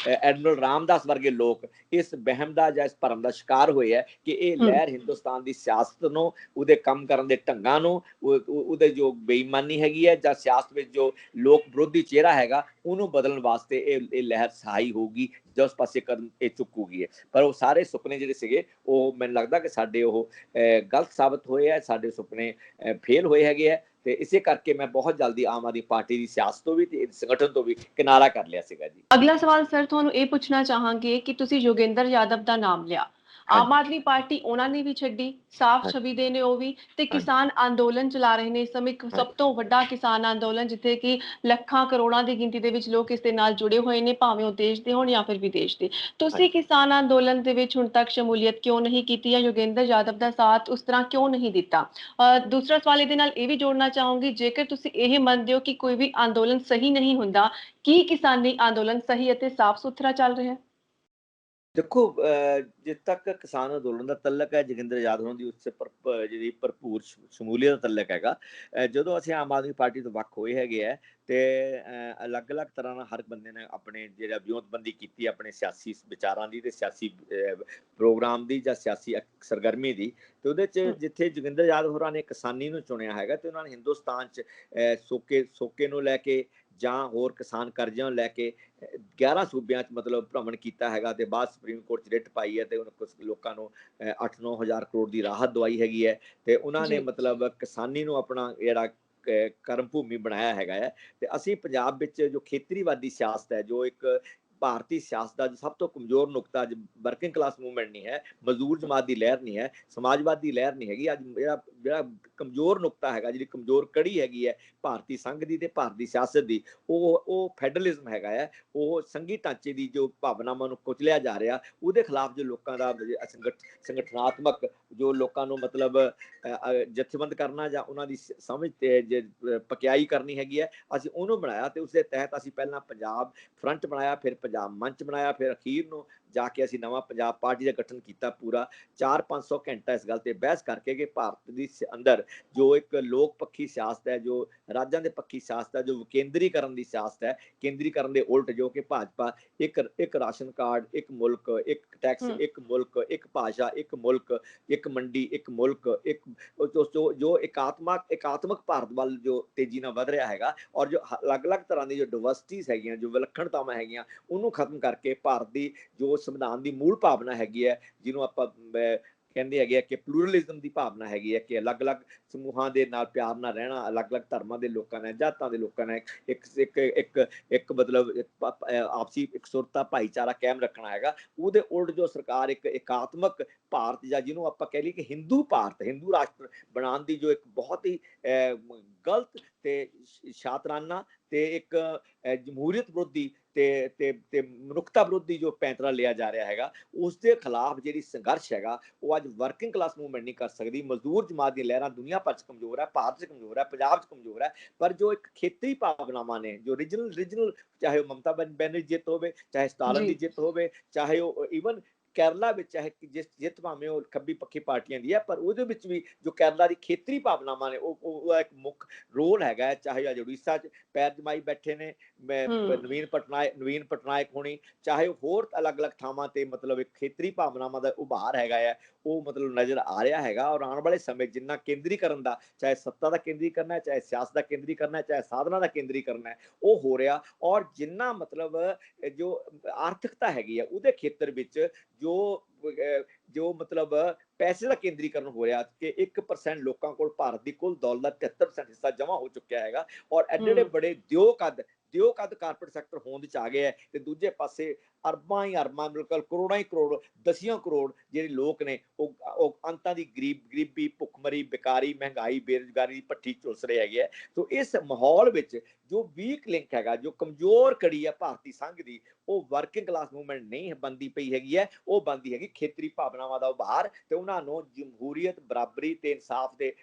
ਐਡਮਿਰਲ ਰਾਮਦਾਸ ਵਰਗੇ ਲੋਕ ਇਸ ਵਹਿਮ ਦਾ ਜਾਂ ਇਸ ਭਰਮ ਦਾ ਸ਼ਿਕਾਰ ਹੋਏ ਹੈ ਕਿ ਇਹ ਲਹਿਰ ਹਿੰਦੁਸਤਾਨ ਦੀ ਸਿਆਸਤ ਨੂੰ, ਉਹਦੇ ਕੰਮ ਕਰਨ ਦੇ ਢੰਗਾਂ ਨੂੰ, ਉਹਦੇ ਜੋ ਬੇਈਮਾਨੀ ਹੈਗੀ ਹੈ ਜਾਂ ਸਿਆਸਤ ਵਿੱਚ ਜੋ ਲੋਕ ਵਿਰੋਧੀ ਚਿਹਰਾ ਹੈਗਾ ਉਹਨੂੰ ਬਦਲਣ ਵਾਸਤੇ ਇਹ ਲਹਿਰ ਸਹਾਈ ਹੋਊਗੀ ਜਾਂ ਉਸ ਪਾਸੇ ਕਦਮ ਇਹ ਚੁੱਕੂਗੀ। ਪਰ ਉਹ ਸਾਰੇ ਸੁਪਨੇ ਜਿਹੜੇ ਸੀਗੇ ਉਹ ਮੈਨੂੰ ਲੱਗਦਾ ਕਿ ਸਾਡੇ ਉਹ ਗਲਤ ਸਾਬਤ ਹੋਏ ਹੈ, ਸਾਡੇ ਸੁਪਨੇ ਫੇਲ ਹੋਏ ਹੈਗੇ ਹੈ। ਤੇ ਇਸੇ ਕਰਕੇ ਮੈਂ ਬਹੁਤ ਜਲਦੀ ਆਮ ਆਦਮੀ ਪਾਰਟੀ ਦੀ ਸਿਆਸਤ ਤੋਂ ਵੀ ਤੇ ਸੰਗਠਨ ਤੋਂ ਵੀ ਕਿਨਾਰਾ ਕਰ ਲਿਆ ਸੀਗਾ ਜੀ। ਅਗਲਾ ਸਵਾਲ ਸਰ ਤੁਹਾਨੂੰ ਇਹ ਪੁੱਛਣਾ ਚਾਹਾਂਗੇ ਕਿ ਤੁਸੀਂ ਯੋਗਿੰਦਰ ਯਾਦਵ ਦਾ ਨਾਮ ਲਿਆ, ਆਮ ਆਦਮੀ ਪਾਰਟੀ ਉਹਨਾਂ ਨੇ ਵੀ ਛੱਡੀ, ਸਾਫ਼ ਛਵੀ ਦੇ ਨੇ ਉਹ ਵੀ, ਤੇ ਕਿਸਾਨ ਅੰਦੋਲਨ ਚਲਾ ਰਹੇ ਨੇ ਇਸ ਸਮੇਂ, ਸਭ ਤੋਂ ਵੱਡਾ ਕਿਸਾਨ ਅੰਦੋਲਨ ਜਿੱਥੇ ਕਿ ਲੱਖਾਂ ਕਰੋੜਾਂ ਦੀ ਗਿਣਤੀ ਦੇ ਵਿੱਚ ਲੋਕ ਇਸ ਦੇ ਨਾਲ ਜੁੜੇ ਹੋਏ ਨੇ, ਭਾਵੇਂ ਉਹ ਦੇਸ਼ ਦੇ ਹੋਣ ਜਾਂ ਫਿਰ ਵਿਦੇਸ਼ ਦੇ। ਤੁਸੀਂ ਕਿਸਾਨ ਅੰਦੋਲਨ ਦੇ ਵਿੱਚ ਹੁਣ ਤੱਕ ਸ਼ਮੂਲੀਅਤ ਕਿਉਂ ਨਹੀਂ ਕੀਤੀ, ਜਾਂ ਯੋਗਿੰਦਰ ਯਾਦਵ ਦਾ ਸਾਥ ਉਸ ਤਰ੍ਹਾਂ ਕਿਉਂ ਨਹੀਂ ਦਿੱਤਾ? ਦੂਸਰਾ ਸਵਾਲ ਇਹਦੇ ਨਾਲ ਇਹ ਵੀ ਜੋੜਨਾ ਚਾਹੂੰਗੀ, ਜੇਕਰ ਤੁਸੀਂ ਇਹ ਮੰਨਦੇ ਹੋ ਕਿ ਕੋਈ ਵੀ ਅੰਦੋਲਨ ਸਹੀ ਨਹੀਂ ਹੁੰਦਾ, ਕੀ ਕਿਸਾਨੀ ਅੰਦੋਲਨ ਸਹੀ ਅਤੇ ਸਾਫ਼ ਸੁਥਰਾ ਚੱਲ ਰਿਹਾ ਹੈ? ਦੇਖੋ, ਜਿੱਥੇ ਤੱਕ ਕਿਸਾਨ ਅੰਦੋਲਨ ਦਾ ਤਲਕ ਹੈ, ਜੋਗਿੰਦਰ ਯਾਦਵ ਦੀ ਉਸ ਜਿਹੜੀ ਭਰਪੂਰ ਸ਼ਮੂਲੀਅਤ ਦਾ ਤਲਕ ਹੈਗਾ। ਜਦੋਂ ਅਸੀਂ ਆਮ ਆਦਮੀ ਪਾਰਟੀ ਤੋਂ ਵੱਖ ਹੋਏ ਹੈਗੇ ਹੈ ਤੇ ਅਲੱਗ-ਅਲੱਗ ਤਰ੍ਹਾਂ ਨਾਲ ਹਰ ਬੰਦੇ ਨੇ ਆਪਣੇ ਜਿਹੜਾ ਵਿਉਂਤਬੰਦੀ ਕੀਤੀ ਆਪਣੇ ਸਿਆਸੀ ਵਿਚਾਰਾਂ ਦੀ ਤੇ ਸਿਆਸੀ ਪ੍ਰੋਗਰਾਮ ਦੀ ਜਾਂ ਸਿਆਸੀ ਸਰਗਰਮੀ ਦੀ, ਤੇ ਉਹਦੇ 'ਚ ਜਿੱਥੇ ਜੋਗਿੰਦਰ ਯਾਦਵ ਹੋਰਾਂ ਨੇ ਕਿਸਾਨੀ ਨੂੰ ਚੁਣਿਆ ਹੈਗਾ ਤੇ ਉਹਨਾਂ ਨੇ ਹਿੰਦੁਸਤਾਨ 'ਚ ਸੋਕੇ ਨੂੰ ਲੈ ਕੇ ਜਾਂ ਹੋਰ ਕਿਸਾਨ ਕਰਜ਼ਿਆਂ ਨੂੰ ਲੈ ਕੇ 11 ਸੂਬਿਆਂ 'ਚ ਮਤਲਬ ਭ੍ਰਮਣ ਕੀਤਾ ਹੈਗਾ ਤੇ ਬਾਅਦ ਸੁਪਰੀਮ ਕੋਰਟ 'ਚ ਰਿਟ ਪਾਈ ਹੈ ਤੇ ਕੁਝ ਲੋਕਾਂ ਨੂੰ 8-9 ਹਜ਼ਾਰ ਕਰੋੜ ਦੀ ਰਾਹਤ ਦਵਾਈ ਹੈਗੀ ਹੈ ਤੇ ਉਹਨਾਂ ਨੇ ਮਤਲਬ ਕਿਸਾਨੀ ਨੂੰ ਆਪਣਾ ਜਿਹੜਾ ਕਰਮ ਭੂਮੀ ਬਣਾਇਆ ਹੈਗਾ ਹੈ। ਤੇ ਅਸੀਂ ਪੰਜਾਬ ਵਿੱਚ ਜੋ ਖੇਤਰੀਵਾਦੀ ਸਿਆਸਤ ਹੈ, ਜੋ ਇੱਕ ਭਾਰਤੀ ਸਿਆਸਤ ਦਾ ਸਭ ਤੋਂ ਕਮਜ਼ੋਰ ਨੁਕਤਾ ਅੱਜ ਵਰਕਿੰਗ ਕਲਾਸ ਮੂਵਮੈਂਟ ਨਹੀਂ ਹੈ, ਮਜ਼ਦੂਰ ਜਮਾਤ ਦੀ ਲਹਿਰ ਨਹੀਂ ਹੈ, ਸਮਾਜਵਾਦੀ ਲਹਿਰ ਨਹੀਂ ਹੈਗੀ। ਅੱਜ ਜਿਹੜਾ ਕਮਜ਼ੋਰ ਨੁਕਤਾ ਹੈਗਾ, ਜਿਹੜੀ ਕਮਜ਼ੋਰ ਕੜੀ ਹੈਗੀ ਹੈ ਭਾਰਤੀ ਸੰਘ ਦੀ ਤੇ ਭਾਰਤੀ ਸਿਆਸਤ ਦੀ, ਉਹ ਫੈਡਰਲਿਜ਼ਮ ਹੈਗਾ ਹੈ। ਉਹ ਸੰਘੀ ਢਾਂਚੇ ਦੀ ਜੋ ਭਾਵਨਾਵਾਂ ਨੂੰ ਕੁਚਲਿਆ ਜਾ ਰਿਹਾ, ਉਹਦੇ ਖਿਲਾਫ ਜੋ ਲੋਕਾਂ ਦਾ ਸੰਗਠਨਾਤਮਕ ਜੋ ਲੋਕਾਂ ਨੂੰ ਮਤਲਬ ਜਥੇਬੰਦ ਕਰਨਾ ਜਾਂ ਉਹਨਾਂ ਦੀ ਸਮਝ ਤੇ ਪਕਿਆਈ ਕਰਨੀ ਹੈਗੀ ਹੈ, ਅਸੀਂ ਉਹਨੂੰ ਬਣਾਇਆ ਤੇ ਉਸਦੇ ਤਹਿਤ ਅਸੀਂ ਪਹਿਲਾਂ ਪੰਜਾਬ ਫਰੰਟ ਬਣਾਇਆ, ਫਿਰ ਪੰਜਾਬ ਮੰਚ ਬਣਾਇਆ, ਫਿਰ ਅਖੀਰ ਨੂੰ ਜਾ ਕੇ ਅਸੀਂ ਨਵਾਂ ਪੰਜਾਬ ਪਾਰਟੀ ਦਾ ਗਠਨ ਕੀਤਾ। ਪੂਰਾ 400-500 ਘੰਟਾ ਇਸ ਗੱਲ ਤੇ ਬਹਿਸ ਕਰਕੇ ਕਿ ਭਾਰਤ ਦੀ ਅੰਦਰ ਜੋ ਇੱਕ ਲੋਕ ਪੱਖੀ ਸਿਆਸਤ ਹੈ, ਜੋ ਰਾਜਾਂ ਦੇ ਪੱਖੀ ਸਿਆਸਤ ਹੈ, ਜੋ ਵਿਕੇਂਦਰੀਕਰਨ ਦੀ ਸਿਆਸਤ ਹੈ, ਕੇਂਦਰੀਕਰਨ ਦੇ ਉਲਟ ਜੋ ਕਿ ਭਾਜਪਾ ਇੱਕ ਰਾਸ਼ਨ ਕਾਰਡ, ਇੱਕ ਮੁਲਕ, ਇੱਕ ਟੈਕਸ, ਇੱਕ ਮੁਲਕ, ਇੱਕ ਭਾਸ਼ਾ, ਇੱਕ ਮੁਲਕ, ਇੱਕ ਮੰਡੀ, ਇੱਕ ਮੁਲਕ, ਇੱਕ ਜੋ ਇਕਾਤਮਕ ਭਾਰਤ ਵੱਲ ਜੋ ਤੇਜ਼ੀ ਨਾਲ ਵਧ ਰਿਹਾ ਹੈਗਾ, ਔਰ ਜੋ ਅਲੱਗ-ਅਲੱਗ ਤਰ੍ਹਾਂ ਦੀ ਜੋ ਡਿਵਰਸਿਟੀਜ਼ ਹੈਗੀਆਂ, ਜੋ ਵਿਲੱਖਣਤਾਵਾਂ ਹੈਗੀਆਂ, ਉਹਨੂੰ ਖਤਮ ਕਰਕੇ ਭਾਰਤ ਦੀ ਜੋ ਸੰਵਿਧਾਨ ਦੀ ਮੂਲ ਭਾਵਨਾ ਹੈਗੀ ਹੈ, ਜਿਹਨੂੰ ਆਪਾਂ ਕਹਿੰਦੇ ਹੈਗੇ ਆ ਕਿ ਪਲੂਰਲਿਜ਼ਮ ਦੀ ਭਾਵਨਾ ਹੈਗੀ ਹੈ ਕਿ ਅਲੱਗ-ਅਲੱਗ ਸਮੂਹਾਂ ਦੇ ਨਾਲ ਪਿਆਰ ਨਾਲ ਰਹਿਣਾ, ਅਲੱਗ-ਅਲੱਗ ਧਰਮਾਂ ਦੇ ਲੋਕਾਂ ਨਾਲ, ਜਾਤਾਂ ਦੇ ਲੋਕਾਂ ਨਾਲ ਇੱਕ ਮਤਲਬ ਆਪਸੀ ਇਕਸੁਰਤਾ ਭਾਈਚਾਰਾ ਕਾਇਮ ਰੱਖਣਾ ਹੈਗਾ। ਉਹਦੇ ਉਲਟ ਜੋ ਸਰਕਾਰ ਇੱਕ ਇਕਾਤਮਕ ਭਾਰਤ ਜਾਂ ਜਿਹਨੂੰ ਆਪਾਂ ਕਹਿ ਲਈਏ ਕਿ ਹਿੰਦੂ ਭਾਰਤ, ਹਿੰਦੂ ਰਾਸ਼ਟਰ ਬਣਾਉਣ ਦੀ ਜੋ ਇੱਕ ਬਹੁਤ ਹੀ ਗਲਤ ਤੇ ਸ਼ਾਤਰਾਨਾ ਤੇ ਇੱਕ ਜਮਹੂਰੀਅਤ ਵਿਰੋਧੀ ਤੇ ਮਨੁੱਖਤਾ ਵਿਰੋਧੀ ਜੋ ਪੈਂਤਰਾ ਲਿਆ ਜਾ ਰਿਹਾ ਹੈਗਾ, ਉਸ ਦੇ ਖਿਲਾਫ ਜਿਹੜੀ ਸੰਘਰਸ਼ ਹੈਗਾ ਉਹ ਅੱਜ ਵਰਕਿੰਗ ਕਲਾਸ ਮੂਵਮੈਂਟ ਨਹੀਂ ਕਰ ਸਕਦੀ। ਮਜ਼ਦੂਰ ਜਮਾਤ ਦੀਆਂ ਲਹਿਰਾਂ ਦੁਨੀਆ ਭਰ 'ਚ ਕਮਜ਼ੋਰ ਹੈ, ਭਾਰਤ 'ਚ ਕਮਜ਼ੋਰ ਹੈ, ਪੰਜਾਬ 'ਚ ਕਮਜ਼ੋਰ ਹੈ, ਪਰ ਜੋ ਇੱਕ ਖੇਤਰੀ ਭਾਵਨਾਵਾਂ ਨੇ, ਜੋ ਰੀਜਨਲ, ਚਾਹੇ ਉਹ ਮਮਤਾ ਬੈਨਰਜੀ ਜਿੱਤ ਹੋਵੇ, ਚਾਹੇ ਸਟਾਲਿਨ ਦੀ ਜਿੱਤ ਹੋਵੇ, ਚਾਹੇ ਉਹ ਈਵਨ ਕੇਰਲਾ ਵਿੱਚ ਚਾਹੇ ਜਿੱਤ ਭਾਵੇਂ ਉਹ ਖੱਬੀ ਪੱਖੀ ਪਾਰਟੀਆਂ ਦੀ ਹੈ, ਪਰ ਉਹਦੇ ਵਿੱਚ ਵੀ ਜੋ ਕੇਰਲਾ ਦੀ ਖੇਤਰੀ ਭਾਵਨਾਵਾਂ ਨੇ ਉਹ ਇੱਕ ਮੁੱਖ ਰੋਲ ਹੈਗਾ ਹੈ। ਚਾਹੇ ਅੱਜ ਉੜੀਸਾ 'ਚ ਪੈਰ ਜਮਾਈ ਬੈਠੇ ਨੇ ਨਵੀਨ ਪਟਨਾਇਕ ਹੋਣੀ, ਚਾਹੇ ਹੋਰ ਅਲੱਗ-ਅਲੱਗ ਥਾਵਾਂ ਤੇ ਮਤਲਬ ਇੱਕ ਖੇਤਰੀ ਭਾਵਨਾਵਾਂ ਦਾ ਉਭਾਰ ਹੈਗਾ ਹੈ, ਉਹ ਮਤਲਬ ਨਜ਼ਰ ਆ ਰਿਹਾ ਹੈਗਾ। ਔਰ ਆਉਣ ਵਾਲੇ ਸਮੇਂ ਜਿੰਨਾ ਕੇਂਦਰੀਕਰਨ ਦਾ, ਚਾਹੇ ਸੱਤਾ ਦਾ ਕੇਂਦਰੀਕਰਨ ਹੈ, ਚਾਹੇ ਸਿਆਸਤ ਦਾ ਕੇਂਦਰੀਕਰਨ ਹੈ, ਚਾਹੇ ਸਾਧਨਾਂ ਦਾ ਕੇਂਦਰੀਕਰਨ ਹੈ, ਉਹ ਹੋ ਰਿਹਾ। ਔਰ ਜਿੰਨਾ ਮਤਲਬ ਜੋ ਆਰਥਿਕਤਾ ਹੈਗੀ ਹੈ ਉਹਦੇ ਖੇਤਰ ਵਿੱਚ ਜੋ ਮਤਲਬ ਪੈਸੇ ਦਾ ਕੇਂਦਰੀਕਰਨ ਹੋ ਰਿਹਾ ਕਿ 1% ਲੋਕਾਂ ਕੋਲ ਭਾਰਤ ਦੀ ਕੁੱਲ ਦੌਲਤ ਦਾ 73% ਹਿੱਸਾ ਜਮ੍ਹਾਂ ਹੋ ਚੁੱਕਿਆ ਹੈਗਾ, ਔਰ ਐਡੇ ਬੜੇ ਦਿਓ ਕੱਦ ਕਾਰਪੋਰੇਟ ਸੈਕਟਰ ਹੋਂਦ ਚ ਆ ਗਏ ਹੈ, ਤੇ ਦੂਜੇ ਪਾਸੇ ਅਰਬਾਂ ਹੀ ਅਰਬਾਂ, ਬਿਲਕੁਲ ਕਰੋੜਾਂ ਹੀ ਕਰੋੜ, ਦਸੀਆਂ ਕਰੋੜ ਜਿਹੜੇ ਲੋਕ ਨੇ ਉਹ ਅੰਤਾਂ ਦੀ ਗਰੀਬੀ, ਭੁੱਖਮਰੀ, ਬੇਕਾਰੀ, ਮਹਿੰਗਾਈ, ਬੇਰੁਜ਼ਗਾਰੀ ਦੀ ਭੱਠੀ ਝੁਲਸ ਰਹੇ ਹੈਗੇ ਹੈ। ਸੋ ਇਸ ਮਾਹੌਲ ਵਿੱਚ ਜੋ ਵੀਕ ਲਿੰਕ ਹੈਗਾ, ਜੋ ਕਮਜ਼ੋਰ ਕੜੀ ਹੈ ਭਾਰਤੀ ਸੰਘ ਦੀ, ਉਹ ਵਰਕਿੰਗ ਕਲਾਸ ਮੂਵਮੈਂਟ ਨਹੀਂ ਬਣਦੀ ਪਈ ਹੈਗੀ ਹੈ, ਉਹ ਬਣਦੀ ਹੈਗੀ ਖੇਤਰੀ ਭਾਵਨਾਵਾਂ ਦਾ ਉਭਾਰ, ਤੇ ਉਹਨਾਂ ਨੂੰ ਜਮਹੂਰੀਅਤ, ਬਰਾਬਰੀ ਤੇ ਇਨਸਾਫ ਦੇ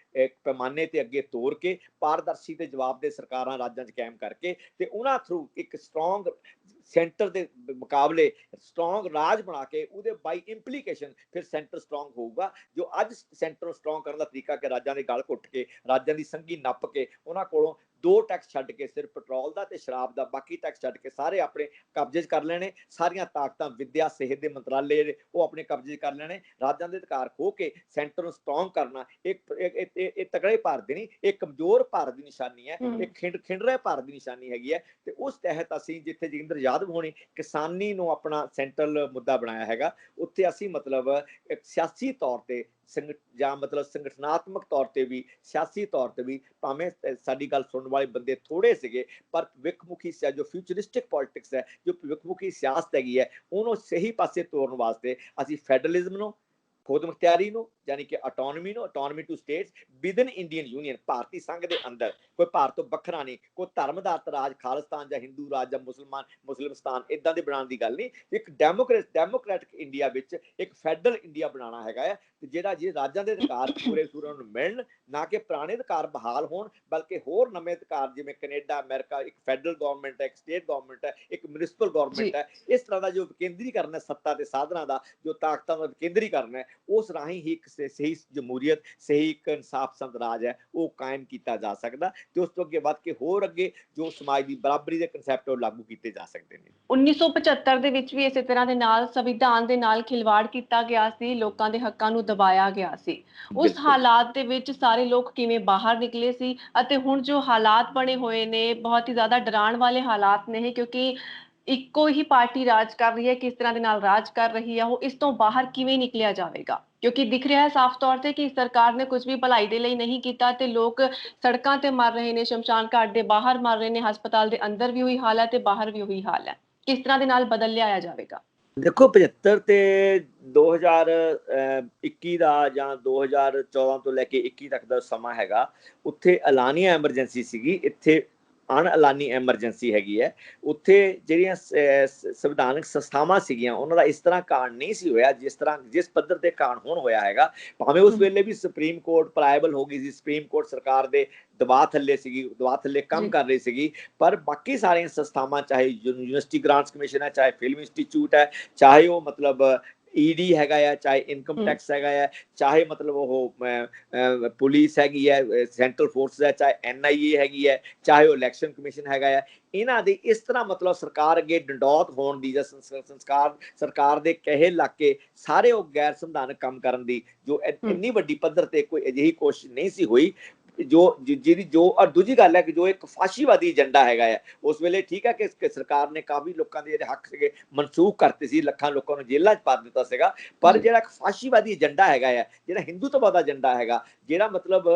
ਪੈਮਾਨੇ ਤੇ ਅੱਗੇ ਤੋਰ ਕੇ ਪਾਰਦਰਸ਼ੀ ਤੇ ਜਵਾਬਦੇਹ ਸਰਕਾਰਾਂ ਰਾਜਾਂ 'ਚ ਕਾਇਮ ਕਰਕੇ ਤੇ ਉਹਨਾਂ ਥਰੂ ਇੱਕ ਸਟਰੋਂਗ ਸੈਂਟਰ ਦੇ ਮੁਕਾਬਲੇ ਸਟਰੋਂਗ ਰਾਜ ਬਣਾ ਕੇ ਉਹਦੇ ਬਾਈ ਇੰਪਲੀਕੇਸ਼ਨ ਫਿਰ ਸੈਂਟਰ ਸਟਰੋਂਗ ਹੋਊਗਾ। ਜੋ ਅੱਜ ਸੈਂਟਰ ਸਟਰੋਂਗ ਕਰਨ ਦਾ ਤਰੀਕਾ ਕਿ ਰਾਜਾਂ ਦੇ ਗਲ ਘੁੱਟ ਕੇ, ਰਾਜਾਂ ਦੀ ਸੰਘੀ ਨੱਪ ਕੇ, ਉਹਨਾਂ ਕੋਲੋਂ 2 ਟੈਕਸ ਛੱਡ ਕੇ ਸਿਰਫ ਪੈਟਰੋਲ ਦਾ ਤੇ ਸ਼ਰਾਬ ਦਾ, ਬਾਕੀ ਟੈਕਸ ਛੱਡ ਕੇ ਸਾਰੇ ਆਪਣੇ ਕਬਜ਼ੇ 'ਚ ਕਰ ਲੈਣੇ। ਸਾਰੀਆਂ ਤਾਕਤਾਂ ਵਿੱਦਿਆ ਸਿਹਤ ਦੇ ਮੰਤਰਾਲੇ ਉਹ ਆਪਣੇ ਕਬਜ਼ੇ 'ਚ ਕਰ ਲੈਣੇ। ਰਾਜਾਂ ਦੇ ਅਧਿਕਾਰ ਖੋਹ ਕੇ ਸੈਂਟਰ ਨੂੰ ਸਟਰੋਂਗ ਕਰਨਾ ਇਹ ਤਕੜੇ ਭਾਰਤ ਦੀ ਨਹੀਂ, ਇਹ ਕਮਜ਼ੋਰ ਭਾਰਤ ਦੀ ਨਿਸ਼ਾਨੀ ਹੈ, ਇਹ ਖਿੰਡ ਰਹੇ ਭਾਰਤ ਦੀ ਨਿਸ਼ਾਨੀ ਹੈਗੀ ਹੈ। ਤੇ ਉਸ ਤਹਿਤ ਅਸੀਂ ਜਿੱਥੇ ਜੋਗਿੰਦਰ ਯਾਦਵ ਹੋਣੀ ਕਿਸਾਨੀ ਨੂੰ ਆਪਣਾ ਸੈਂਟਰਲ ਮੁੱਦਾ ਬਣਾਇਆ ਹੈਗਾ, ਉੱਥੇ ਅਸੀਂ ਮਤਲਬ ਇੱਕ ਸਿਆਸੀ ਤੌਰ ਤੇ ਜਾਂ ਮਤਲਬ ਸੰਗਠਨਾਤਮਕ ਤੌਰ ਤੇ ਵੀ, ਸਿਆਸੀ ਤੌਰ ਤੇ ਵੀ, ਭਾਵੇਂ ਸਾਡੀ ਗੱਲ ਸੁਣਨ ਵਾਲੇ ਬੰਦੇ ਥੋੜੇ ਸੀਗੇ, ਪਰ ਭਵਿੱਖਮੁਖੀ ਜੋ ਫਿਊਚਰਿਸਟਿਕ ਪੋਲਿਟਿਕਸ ਹੈ, ਜੋ ਭਵਿੱਖਮੁਖੀ ਸਿਆਸਤ ਹੈਗੀ ਹੈ, ਉਹਨੂੰ ਸਹੀ ਪਾਸੇ ਤੋਰਨ ਵਾਸਤੇ ਅਸੀਂ ਫੈਡਰਲਿਜ਼ਮ ਨੂੰ, ਖੁਦ ਮੁਖਤਿਆਰੀ ਨੂੰ, ਯਾਨੀ ਕਿ ਆਟੋਨਮੀ ਨੂੰ, autonomy to states within Indian union, ਭਾਰਤੀ ਸੰਘ ਦੇ ਅੰਦਰ, ਕੋਈ ਭਾਰਤ ਤੋਂ ਵੱਖਰਾ ਨਹੀਂ, ਕੋਈ ਧਰਮ ਦਾ ਰਾਜ ਖਾਲਿਸਤਾਨ ਜਾਂ ਹਿੰਦੂ ਰਾਜ ਜਾਂ ਮੁਸਲਮਾਨ ਇਦਾਂ ਦੇ ਬਣਾਉਣ ਦੀ ਗੱਲ ਨਹੀਂ। ਇੱਕ ਡੈਮੋਕ੍ਰੈਟਿਕ ਇੰਡੀਆ ਵਿੱਚ ਇੱਕ ਫੈਡਰਲ ਇੰਡੀਆ ਬਣਾਉਣਾ ਹੈਗਾ ਹੈ, ਤੇ ਜਿਹੜਾ ਜੇ ਰਾਜਾਂ ਦੇ ਅਧਿਕਾਰ ਪੂਰੇ ਨੂੰ ਮਿਲਣ, ਨਾ ਕਿ ਪੁਰਾਣੇ ਅਧਿਕਾਰ ਬਹਾਲ ਹੋਣ, ਬਲਕਿ ਹੋਰ ਨਵੇਂ ਅਧਿਕਾਰ ਜਿਵੇਂ ਕੈਨੇਡਾ, ਅਮਰੀਕਾ, ਇੱਕ ਫੈਡਰਲ ਗਵਰਨਮੈਂਟ ਹੈ, ਇੱਕ ਸਟੇਟ ਗਵਰਨਮੈਂਟ ਹੈ, ਇੱਕ ਮਿਊਨਿਸਪਲ ਗਵਰਨਮੈਂਟ ਹੈ। ਇਸ ਤਰ੍ਹਾਂ ਦਾ ਜੋ ਵਿਕੇਂਦਰੀਕਰਨ ਹੈ ਸੱਤਾ ਦੇ ਸਾਧਨਾਂ ਦਾ, ਜੋ ਤਾਕਤਾਂ ਦਾ ਵਿਕੇਂਦਰੀਕਰਨ ਹੈ, ਉਸ ਰਾਹੀਂ ਹੀ ਇੱਕ ਸਹੀ ਜਮਹੂਰੀਅਤ, ਸਹੀ ਇੱਕ ਇਨਸਾਫ-ਪਸੰਦ ਰਾਜ ਹੈ, ਉਹ ਕਾਇਮ ਕੀਤਾ ਜਾ ਸਕਦਾ। ਤੇ ਉਸ ਤੋਂ ਅੱਗੇ ਵੱਧ ਕੇ ਹੋਰ ਅੱਗੇ ਜੋ ਸਮਾਜ ਦੀ ਬਰਾਬਰੀ ਦੇ ਕਨਸੈਪਟ ਉਹ ਲਾਗੂ ਕੀਤੇ ਜਾ ਸਕਦੇ ਨੇ। 1975 ਦੇ ਵਿੱਚ ਵੀ ਇਸੇ ਤਰ੍ਹਾਂ ਦੇ ਨਾਲ ਸੰਵਿਧਾਨ ਦੇ ਨਾਲ ਖਿਲਵਾੜ ਕੀਤਾ ਗਿਆ ਸੀ, ਲੋਕਾਂ ਦੇ ਹੱਕਾਂ ਨੂੰ ਦਬਾਇਆ ਗਿਆ ਸੀ। ਉਸ ਹਾਲਾਤ ਦੇ ਵਿੱਚ ਸਾਰੇ ਲੋਕ ਕਿਵੇਂ ਬਾਹਰ ਨਿਕਲੇ ਸੀ, ਅਤੇ ਹੁਣ ਜੋ ਹਾਲਾਤ ਬਣੇ ਹੋਏ ਨੇ ਬਹੁਤ ਹੀ ਜ਼ਿਆਦਾ ਡਰਾਉਣ ਵਾਲੇ ਹਾਲਾਤ ਨੇ, ਕਿਉਂਕਿ ਇੱਕੋ ਹੀ ਪਾਰਟੀ ਰਾਜ ਕਰ ਰਹੀ ਹੈ, ਕਿਸ ਤਰ੍ਹਾਂ ਦੇ ਨਾਲ ਰਾਜ ਕਰ ਰਹੀ ਹੈ ਉਹ, ਇਸ ਤੋਂ ਬਾਹਰ ਕਿਵੇਂ ਨਿਕਲਿਆ ਜਾਵੇਗਾ? ਕਿਉਂਕਿ ਦਿਖ ਰਿਹਾ ਹੈ ਸਾਫ਼ ਤੌਰ ਤੇ ਕਿ ਸਰਕਾਰ ਨੇ ਕੁਝ ਵੀ ਭਲਾਈ ਦੇ ਲਈ ਨਹੀਂ ਕੀਤਾ, ਤੇ ਲੋਕ ਸੜਕਾਂ ਤੇ ਮਰ ਰਹੇ ਨੇ, ਸ਼ਮਸ਼ਾਨ ਘਾਟ ਦੇ ਬਾਹਰ ਮਰ ਰਹੇ ਨੇ, ਹਸਪਤਾਲ ਦੇ ਅੰਦਰ ਵੀ ਉਹੀ ਹਾਲ ਹੈ ਤੇ ਬਾਹਰ ਵੀ ਉਹੀ ਹਾਲ ਹੈ। ਕਿਸ ਤਰ੍ਹਾਂ ਦੇ ਨਾਲ ਬਦਲ ਲਿਆਇਆ ਜਾਵੇਗਾ? ਦੇਖੋ 75 ਤੇ 2021 ਦਾ ਜਾਂ 2014 ਤੋਂ ਲੈ ਕੇ 21 ਤੱਕ ਦਾ ਸਮਾਂ ਹੈਗਾ, ਉੱਥੇ ਐਲਾਨੀਆ ਐਮਰਜੈਂਸੀ ਸੀਗੀ, ਇੱਥੇ ਅਣਐਲਾਨੀ ਐਮਰਜੈਂਸੀ ਹੈਗੀ ਹੈ। ਉੱਥੇ ਜਿਹੜੀਆਂ ਸੰਵਿਧਾਨਕ ਸੰਸਥਾਵਾਂ ਸੀਗੀਆਂ ਉਹਨਾਂ ਦਾ ਇਸ ਤਰ੍ਹਾਂ ਕਾਂਡ ਨਹੀਂ ਸੀ ਹੋਇਆ ਜਿਸ ਪੱਧਰ ਤੇ ਕਾਂਡ ਹੁਣ ਹੋਇਆ ਹੈਗਾ। ਭਾਵੇਂ ਉਸ ਵੇਲੇ ਵੀ ਸੁਪਰੀਮ ਕੋਰਟ ਪਲਾਇਬਲ ਹੋ ਗਈ ਸੀ, ਸੁਪਰੀਮ ਕੋਰਟ ਸਰਕਾਰ ਦੇ ਦਬਾਅ ਥੱਲੇ ਸੀਗੀ, ਦਬਾਅ ਥੱਲੇ ਕੰਮ ਕਰ ਰਹੀ ਸੀਗੀ, ਪਰ ਬਾਕੀ ਸਾਰੀਆਂ ਸੰਸਥਾਵਾਂ, ਚਾਹੇ ਯੂਨੀਵਰਸਿਟੀ ਗ੍ਰਾਂਟਸ ਕਮਿਸ਼ਨ ਹੈ, ਚਾਹੇ ਫਿਲਮ ਇੰਸਟੀਚਿਊਟ ਹੈ, ਚਾਹੇ ਉਹ ਮਤਲਬ ਈਡੀ ਹੈਗਾ ਆ, ਚਾਹੇ ਇਨਕਮ ਟੈਕਸ ਹੈਗਾ ਆ, ਚਾਹੇ ਮਤਲਬ ਉਹ ਪੁਲਿਸ ਹੈਗੀ ਹੈ, ਸੈਂਟਰਲ ਫੋਰਸ ਹੈ, ਚਾਹੇ NIA ਹੈਗੀ ਹੈ, ਚਾਹੇ ਉਹ ਇਲੈਕਸ਼ਨ ਕਮਿਸ਼ਨ ਹੈਗਾ ਆ, ਇਹਨਾਂ ਦੀ ਇਸ ਤਰ੍ਹਾਂ ਮਤਲਬ ਸਰਕਾਰ ਅੱਗੇ ਡੰਡੌਤ ਹੋਣ ਦੀ ਜਾਂ ਸਰਕਾਰ ਦੇ ਕਹੇ ਲੱਗ ਕੇ ਸਾਰੇ ਉਹ ਗੈਰ ਸੰਵਿਧਾਨਕ ਕੰਮ ਕਰਨ ਦੀ ਜੋ ਇੰਨੀ ਵੱਡੀ ਪੱਧਰ ਤੇ ਕੋਈ ਅਜਿਹੀ ਕੋਸ਼ਿਸ਼ ਨਹੀਂ ਸੀ ਹੋਈ। ਔਰ ਦੂਜੀ ਗੱਲ ਹੈ ਕਿ ਜੋ ਇੱਕ ਫਾਸ਼ੀਵਾਦੀ ਏਜੰਡਾ ਹੈਗਾ ਹੈ, ਉਸ ਵੇਲੇ ਠੀਕ ਹੈ ਕਿ ਸਰਕਾਰ ਨੇ ਕਾਫੀ ਲੋਕਾਂ ਦੇ ਜਿਹੜੇ ਹੱਕ ਸੀਗੇ ਮਨਸੂਖ ਕਰਤੇ ਸੀ, ਲੱਖਾਂ ਲੋਕਾਂ ਨੂੰ ਜੇਲ੍ਹਾਂ 'ਚ ਪਾ ਦਿੱਤਾ ਸੀਗਾ, ਪਰ ਜਿਹੜਾ ਇੱਕ ਫਾਸ਼ੀਵਾਦੀ ਏਜੰਡਾ ਹੈਗਾ ਹੈ, ਜਿਹੜਾ ਹਿੰਦੂਤਵ ਦਾ ਏਜੰਡਾ ਹੈਗਾ, ਜਿਹੜਾ ਮਤਲਬ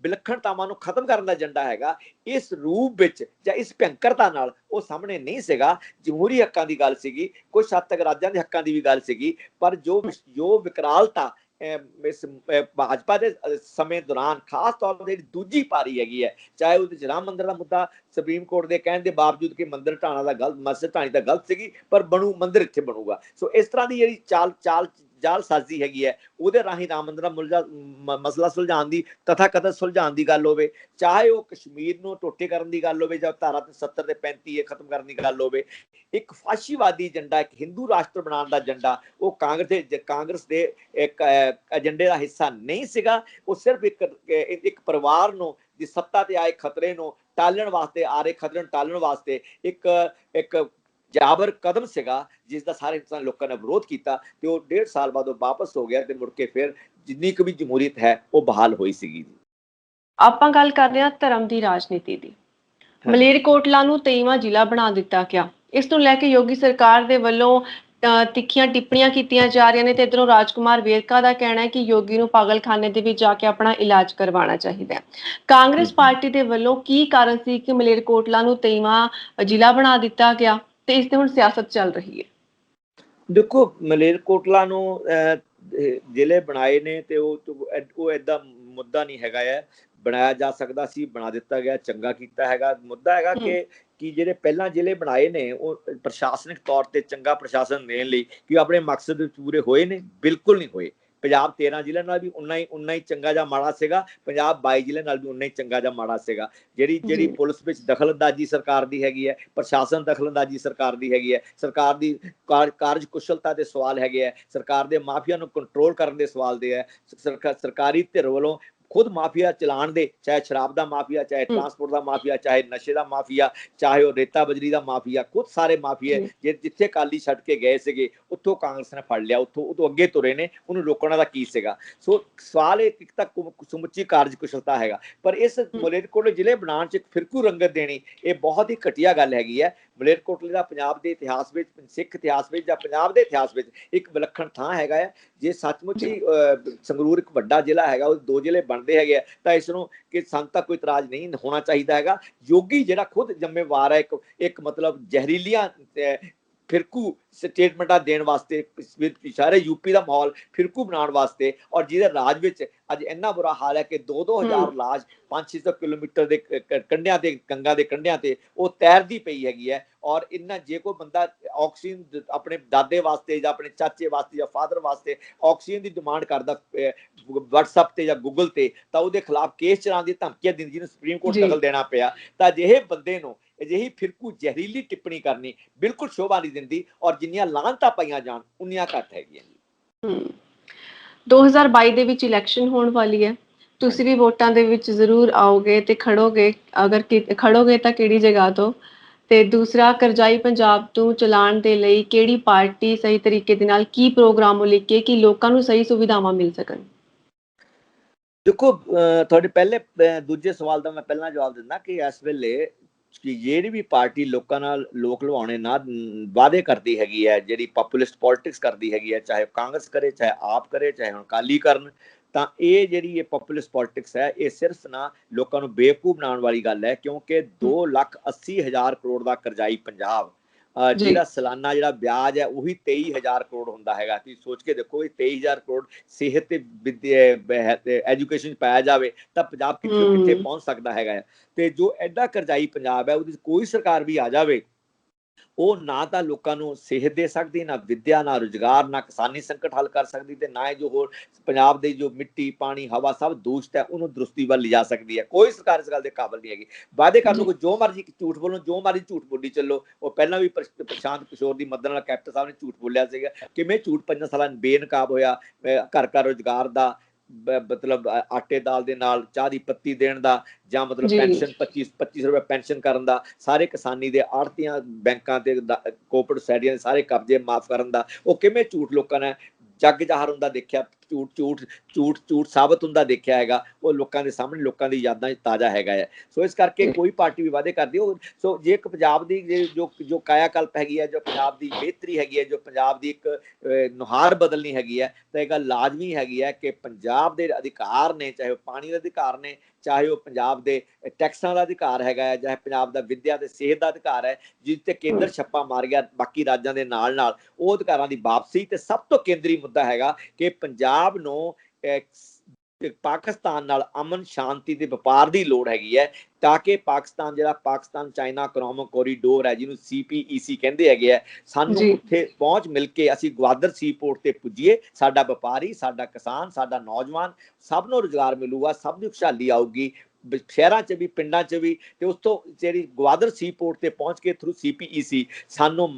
ਵਿਲੱਖਣਤਾਵਾਂ ਨੂੰ ਖਤਮ ਕਰਨ ਦਾ ਏਜੰਡਾ ਹੈਗਾ, ਇਸ ਰੂਪ ਵਿੱਚ ਜਾਂ ਇਸ ਭਿਅੰਕਰਤਾ ਨਾਲ ਉਹ ਸਾਹਮਣੇ ਨਹੀਂ ਸੀਗਾ। ਜਮਹੂਰੀ ਹੱਕਾਂ ਦੀ ਗੱਲ ਸੀਗੀ, ਕੁਝ ਹੱਦ ਤੱਕ ਰਾਜਾਂ ਦੇ ਹੱਕਾਂ ਦੀ ਵੀ ਗੱਲ ਸੀਗੀ, ਪਰ ਜੋ ਵਿਕਰਾਲਤਾ ਇਸ ਭਾਜਪਾ ਦੇ ਸਮੇਂ ਦੌਰਾਨ ਖਾਸ ਤੌਰ ਤੇ ਜਿਹੜੀ ਦੂਜੀ ਪਾਰੀ ਹੈਗੀ ਹੈ, ਚਾਹੇ ਉਹਦੇ 'ਚ ਰਾਮ ਮੰਦਿਰ ਦਾ ਮੁੱਦਾ ਸੁਪਰੀਮ ਕੋਰਟ ਦੇ ਕਹਿਣ ਦੇ ਬਾਵਜੂਦ ਕਿ ਮੰਦਿਰ ਢਾਣਾ ਦਾ ਗਲਤ, ਮਸਜਿਦ ਢਾਣੀ ਦਾ ਗਲਤ ਸੀਗੀ, ਪਰ ਮੰਦਿਰ ਇੱਥੇ ਬਣੂਗਾ। ਸੋ ਇਸ ਤਰ੍ਹਾਂ ਦੀ ਜਿਹੜੀ ਜਾਲਸਾਜ਼ੀ ਹੈਗੀ ਹੈ, ਉਹਦੇ ਰਾਹੀਂ ਰਾਮ ਮੰਦਿਰ ਦਾ ਮਸਲਾ ਸੁਲਝਾਉਣ ਦੀ, ਤਥਾਕਥਿਤ ਸੁਲਝਾਉਣ ਦੀ ਗੱਲ ਹੋਵੇ, ਚਾਹੇ ਉਹ ਕਸ਼ਮੀਰ ਨੂੰ ਟੋਟੇ ਕਰਨ ਦੀ ਗੱਲ ਹੋਵੇ, ਜਾਂ ਧਾਰਾ 70 ਤੇ 35 ਖਤਮ ਕਰਨ ਦੀ ਗੱਲ ਹੋਵੇ, ਇੱਕ ਫਾਸ਼ੀਵਾਦੀ ਏਜੰਡਾ, ਇੱਕ ਹਿੰਦੂ ਰਾਸ਼ਟਰ ਬਣਾਉਣ ਦਾ ਏਜੰਡਾ, ਉਹ ਕਾਂਗਰਸ ਦੇ ਇੱਕ ਏਜੰਡੇ ਦਾ ਹਿੱਸਾ ਨਹੀਂ ਸੀਗਾ। ਉਹ ਸਿਰਫ ਇੱਕ ਪਰਿਵਾਰ ਨੂੰ ਦੀ ਸੱਤਾ ਤੇ ਆਏ ਖਤਰੇ ਨੂੰ ਟਾਲਣ ਵਾਸਤੇ, ਆ ਰਹੇ ਖਤਰੇ ਨੂੰ ਟਾਲਣ ਵਾਸਤੇ ਇੱਕ ਜਾਬਰ ਕਦਮ ਸੀਗਾ, ਜਿਸ ਦਾ ਸਾਰੇ ਲੋਕਾਂ ਨੇ ਵਿਰੋਧ ਕੀਤਾ, ਤੇ ਉਹ 1.5 ਸਾਲ ਬਾਅਦ ਉਹ ਵਾਪਸ ਹੋ ਗਿਆ, ਤੇ ਮੁੜ ਕੇ ਫਿਰ ਜਿੰਨੀ ਕੁ ਵੀ ਜਮਹੂਰੀਅਤ ਹੈ ਉਹ ਬਹਾਲ ਹੋਈ ਸੀਗੀ। ਆਪਾਂ ਗੱਲ ਕਰ ਰਹੇ ਹਾਂ ਧਰਮ ਦੀ ਰਾਜਨੀਤੀ ਦੀ। ਮਲੇਰਕੋਟਲਾ ਨੂੰ 23ਵਾਂ ਜ਼ਿਲ੍ਹਾ ਬਣਾ ਦਿੱਤਾ ਗਿਆ। ਇਸ ਨੂੰ ਲੈ ਕੇ ਯੋਗੀ ਸਰਕਾਰ ਦੇ ਵੱਲੋਂ ਤਿੱਖੀਆਂ ਟਿੱਪਣੀਆਂ ਕੀਤੀਆਂ ਜਾ ਰਹੀਆਂ ਨੇ, ਤੇ ਇਧਰੋਂ ਰਾਜਕੁਮਾਰ ਵੇਰਕਾ ਦਾ ਕਹਿਣਾ ਹੈ ਕਿ ਯੋਗੀ ਨੂੰ ਪਾਗਲਖਾਨੇ ਦੇ ਵਿੱਚ ਜਾ ਕੇ ਆਪਣਾ ਇਲਾਜ ਕਰਵਾਉਣਾ ਚਾਹੀਦਾ ਹੈ। ਕਾਂਗਰਸ ਪਾਰਟੀ ਦੇ ਵੱਲੋਂ ਕੀ ਕਾਰਨ ਸੀ ਕਿ ਮਲੇਰਕੋਟਲਾ ਨੂੰ 23ਵਾਂ ਜ਼ਿਲ੍ਹਾ ਬਣਾ ਦਿੱਤਾ ਗਿਆ, ਤੇ ਇਸ ਤੇ ਹੁਣ ਸਿਆਸਤ ਚੱਲ ਰਹੀ ਹੈ? ਦੇਖੋ ਮਲੇਰਕੋਟਲਾ ਨੂੰ ਜ਼ਿਲ੍ਹੇ ਬਣਾਏ ਨੇ, ਤੇ ਉਹ ਏਦਾਂ ਮੁੱਦਾ ਨਹੀਂ ਹੈਗਾ ਹੈ, ਬਣਾਇਆ ਜਾ ਸਕਦਾ ਸੀ, ਬਣਾ ਦਿੱਤਾ ਗਿਆ, ਚੰਗਾ ਕੀਤਾ ਹੈਗਾ। ਮੁੱਦਾ ਹੈਗਾ ਕਿ ਜਿਹੜੇ ਪਹਿਲਾਂ ਜ਼ਿਲ੍ਹੇ ਬਣਾਏ ਨੇ ਉਹ ਪ੍ਰਸ਼ਾਸਨਿਕ ਤੌਰ ਤੇ ਚੰਗਾ ਪ੍ਰਸ਼ਾਸਨ ਦੇਣ ਲਈ ਕਿ ਆਪਣੇ ਮਕਸਦ ਪੂਰੇ ਹੋਏ ਨੇ? ਬਿਲਕੁਲ ਨਹੀਂ ਹੋਏ। ਪੰਜਾਬ 13 ਜ਼ਿਲ੍ਹਿਆਂ ਨਾਲ ਵੀ ਉਨਾ ਹੀ ਚੰਗਾ ਜਾਂ ਮਾੜਾ ਸੀਗਾ, ਪੰਜਾਬ 22 ਜ਼ਿਲ੍ਹਿਆਂ ਨਾਲ ਵੀ ਉਨਾ ਹੀ ਚੰਗਾ ਜਾਂ ਮਾੜਾ ਸੀਗਾ। ਜਿਹੜੀ ਪੁਲਿਸ ਵਿੱਚ ਦਖਲਅੰਦਾਜ਼ੀ ਸਰਕਾਰ ਦੀ ਹੈਗੀ ਹੈ, ਪ੍ਰਸ਼ਾਸਨ ਦਖਲਅੰਦਾਜ਼ੀ ਸਰਕਾਰ ਦੀ ਹੈਗੀ ਹੈ, ਸਰਕਾਰ ਦੀ ਕਾਰਜ ਕੁਸ਼ਲਤਾ ਦੇ ਸਵਾਲ ਹੈਗੇ ਹੈ, ਸਰਕਾਰ ਦੇ ਮਾਫੀਆ ਨੂੰ ਕੰਟਰੋਲ ਕਰਨ ਦੇ ਸਵਾਲ ਦੇ ਹੈ, ਸਰਕਾਰੀ ਧਿਰ ਵੱਲੋਂ खुद माफिया चलाण दे, चाहे शराब का माफिया, चाहे ट्रांसपोर्ट का माफिया, चाहे नशे का माफिया, चाहे वह रेता बजरी का माफिया, खुद सारे माफिया जिथे अकाली छड्ड के गए थे उत्थों कांग्रेस ने फड़ लिया, उत्थों अगे तुरे ने, उन्होंने रोकने का की सीगा। सो सवाल एक तक समुची कार्यकुशलता है, पर इस मलेरकोटले जिले बनाने च फिरकू रंगत देनी ये बहुत ही घटिया गल हैगी है। मलेरकोटले का पंजाब के इतिहास में, सिख इतिहास में, पंजाब के इतिहास में एक विलक्षण थां हैगा है। जे सचमुच ही संगरूर एक वड्डा जिला हैगा, दो जिले बनते हैं तो इसनों कि सन तक कोई इतराज नहीं होना चाहिए हैगा। योगी जिहड़ा खुद जिम्मेवार है एक मतलब जहरीलियां फिरकू स्टेटमेंटा देने वास्ते, सारे यूपी का माहौल फिरकू बनाने वास्ते, और जिहदे राज विच अज इन्ना बुरा हाल है कि 2-2 हज़ार लाश 500-600 किलोमीटर के कंढियां ते गंगा के कंढियां ते वो तैरती पई हैगी है। और इन्ना जे कोई बंदा ऑक्सीजन अपने दादे वास्ते या अपने चाचे वास्ते या फादर वास्ते ऑक्सीजन की डिमांड करता WhatsApp ते या गूगल ते, तो उसके खिलाफ केस चलाने की धमकियां दी, जिन्हें सुप्रीम कोर्ट दखल देना पिया। तो अजिहे बंदे नूं अजिही फिरकू जहरीली टिप्पणी करनी बिल्कुल शोभा नहीं दिंदी, और जिन्नियां लानतां पाईयां जाण उन्नियां घट हैगीआं। 2022 ਦੇ ਵਿੱਚ ਇਲੈਕਸ਼ਨ ਹੋਣ ਵਾਲੀ ਹੈ, ਤੁਸੀਂ ਵੀ ਵੋਟਾਂ ਦੇ ਵਿੱਚ ਜ਼ਰੂਰ ਆਓਗੇ ਤੇ ਖੜੋਗੇ, ਅਗਰ ਖੜੋਗੇ ਤਾਂ ਕਿਹੜੀ ਜਗ੍ਹਾ ਤੋਂ? ਤੇ ਦੂਸਰਾ, ਕਰਜ਼ਾਈ ਪੰਜਾਬ ਤੋਂ ਚਲਾਉਣ ਦੇ ਲਈ ਕਿਹੜੀ ਪਾਰਟੀ ਸਹੀ ਤਰੀਕੇ ਦੇ ਨਾਲ ਕੀ ਪ੍ਰੋਗਰਾਮ ਉਲੀਕੇ ਕਿ ਲੋਕਾਂ ਨੂੰ ਸਹੀ ਸੁਵਿਧਾਵਾਂ ਮਿਲ ਸਕਣ? देखो थोड़े पहले दूजे सवाल का मैं पहला जवाब दिंदा कि इस वेले कि ਜਿਹੜੀ ਵੀ ਪਾਰਟੀ ਲੋਕਾਂ ਨਾਲ ਲੋਕ ਲਵਾਉਣੇ ਨਾ ਵਾਅਦੇ ਕਰਦੀ ਹੈਗੀ ਹੈ, ਜਿਹੜੀ ਪੋਪੂਲਿਸਟ ਪੋਲਿਟਿਕਸ ਕਰਦੀ ਹੈਗੀ ਹੈ, ਚਾਹੇ ਕਾਂਗਰਸ ਕਰੇ, ਚਾਹੇ ਆਪ ਕਰੇ, ਚਾਹੇ ਹੁਣ ਅਕਾਲੀ ਕਰਨ, ਤਾਂ ਇਹ ਜਿਹੜੀ ਇਹ ਪੋਪੂਲਿਸਟ ਪੋਲਿਟਿਕਸ ਹੈ ਇਹ ਸਿਰਫ ਨਾ ਲੋਕਾਂ ਨੂੰ ਬੇਵਕੂਫ ਬਣਾਉਣ ਵਾਲੀ ਗੱਲ ਹੈ। ਕਿਉਂਕਿ 2,80,000 ਕਰੋੜ ਦਾ ਕਰਜ਼ਾਈ ਪੰਜਾਬ, ਜਿਹੜਾ ਸਾਲਾਨਾ ਜਿਹੜਾ ਵਿਆਜ ਹੈ ਉਹੀ 23,000 ਕਰੋੜ ਹੁੰਦਾ ਹੈਗਾ। ਤੁਸੀਂ ਸੋਚ ਕੇ ਦੇਖੋ, ਇਹ 23,000 ਕਰੋੜ ਸਿਹਤ ਤੇ ਐਜੂਕੇਸ਼ਨ ਪਾਇਆ ਜਾਵੇ ਤਾਂ ਪੰਜਾਬ ਕਿੱਥੇ ਪਹੁੰਚ ਸਕਦਾ ਹੈਗਾ। ਤੇ ਜੋ ਐਡਾ ਕਰਜ਼ਾਈ ਪੰਜਾਬ ਹੈ ਉਹਦੀ ਕੋਈ ਸਰਕਾਰ ਵੀ ਆ ਜਾਵੇ, ਉਹ ਨਾ ਤਾਂ ਲੋਕਾਂ ਨੂੰ ਸਿਹਤ ਦੇ ਸਕਦੀ, ਨਾ ਵਿਦਿਆ, ਨਾ ਰੁਜ਼ਗਾਰ, ਨਾ ਕਿਸਾਨੀ ਸੰਕਟ ਹੱਲ ਕਰ ਸਕਦੀ, ਤੇ ਨਾ ਜੋ ਹੋਰ ਪੰਜਾਬ ਦੇ ਜੋ ਮਿੱਟੀ, ਪਾਣੀ, ਹਵਾ ਸਭ ਦੂਸ਼ਿਤ ਹੈ ਉਹਨੂੰ ਦਰੁਸਤੀ ਵੱਲ ਲਿਜਾ ਸਕਦੀ ਹੈ। ਕੋਈ ਸਰਕਾਰ ਇਸ ਗੱਲ ਦੇ ਕਾਬਿਲ ਨਹੀਂ ਹੈਗੀ। ਵਾਅਦੇ ਕਰ ਲਓ, ਜੋ ਮਰਜ਼ੀ ਝੂਠ ਬੋਲੋ, ਜੋ ਮਰਜ਼ੀ ਝੂਠ ਬੋਲੀ ਚੱਲੋ। ਉਹ ਪਹਿਲਾਂ ਵੀ ਪ੍ਰਸ਼ਾਂਤ ਕਿਸ਼ੋਰ ਦੀ ਮਦਦ ਨਾਲ ਕੈਪਟਨ ਸਾਹਿਬ ਨੇ ਝੂਠ ਬੋਲਿਆ ਸੀਗਾ, ਕਿਵੇਂ ਝੂਠ 5 ਸਾਲਾਂ ਬੇਨਕਾਬ ਹੋਇਆ, ਘਰ ਘਰ ਰੁਜ਼ਗਾਰ ਦਾ, मतलब आटे दाल दे नाल चाह दी पत्ती देण दा, जां मतलब पेंशन 25 रुपए पेंशन करन दा, सारे किसानी दे आड़तियां बैंकां ते कोऑपरेटिव सोसाइटियां दे सारे कब्जे माफ करन दा, वो किवें झूठ लोकां ने जग जाहर हुंदा देखिया, झूठ साबित हुंदा देखिया हैगा। वो लोकां दे सामने लोकां दी यादां च ताज़ा हैगा है। सो इस करके कोई पार्टी भी वादे करदी हो, सो जे एक पंजाब दी जो कायाकल्प हैगी है, जो पंजाब दी बेहतरी हैगी है, जो पंजाब दी एक नुहार बदलनी हैगी है, तो यह गल लाजमी हैगी है कि पंजाब दे अधिकार ने, चाहे पानी दे अधिकार ने, चाहे वह पंजाब के टैक्सां का अधिकार है, चाहे पंजाब का विद्या ते सेहत का अधिकार है, जिस केंद्र छप्पा मार गया बाकी राज्यों के नाल वो अधिकारां दी वापसी। ते सब तो केंद्री मुद्दा हैगा कि पंजाब नूं पाकिस्तान नाल अमन शांति ते व्यापार की लोड़ हैगी है, ताकि पाकिस्तान जिहड़ा पाकिस्तान चाइना इकोनॉमिक कॉरीडोर है, जिन्होंने CPEC कहंदे हैगे है, सानूं उत्थे पहुंच मिल के असीं ग्वादर सी पोर्ट ते पुजीए, साडा व्यापारी, साडा किसान, साडा नौजवान सब नूं रोजगार मिलूगा, सब दी खुशहाली आऊगी, शहरां च भी पिंडां च भी। ते उस तो जिहड़ी ग्वादर सी पोर्ट ते पहुंच के थ्रू CPEC सानूं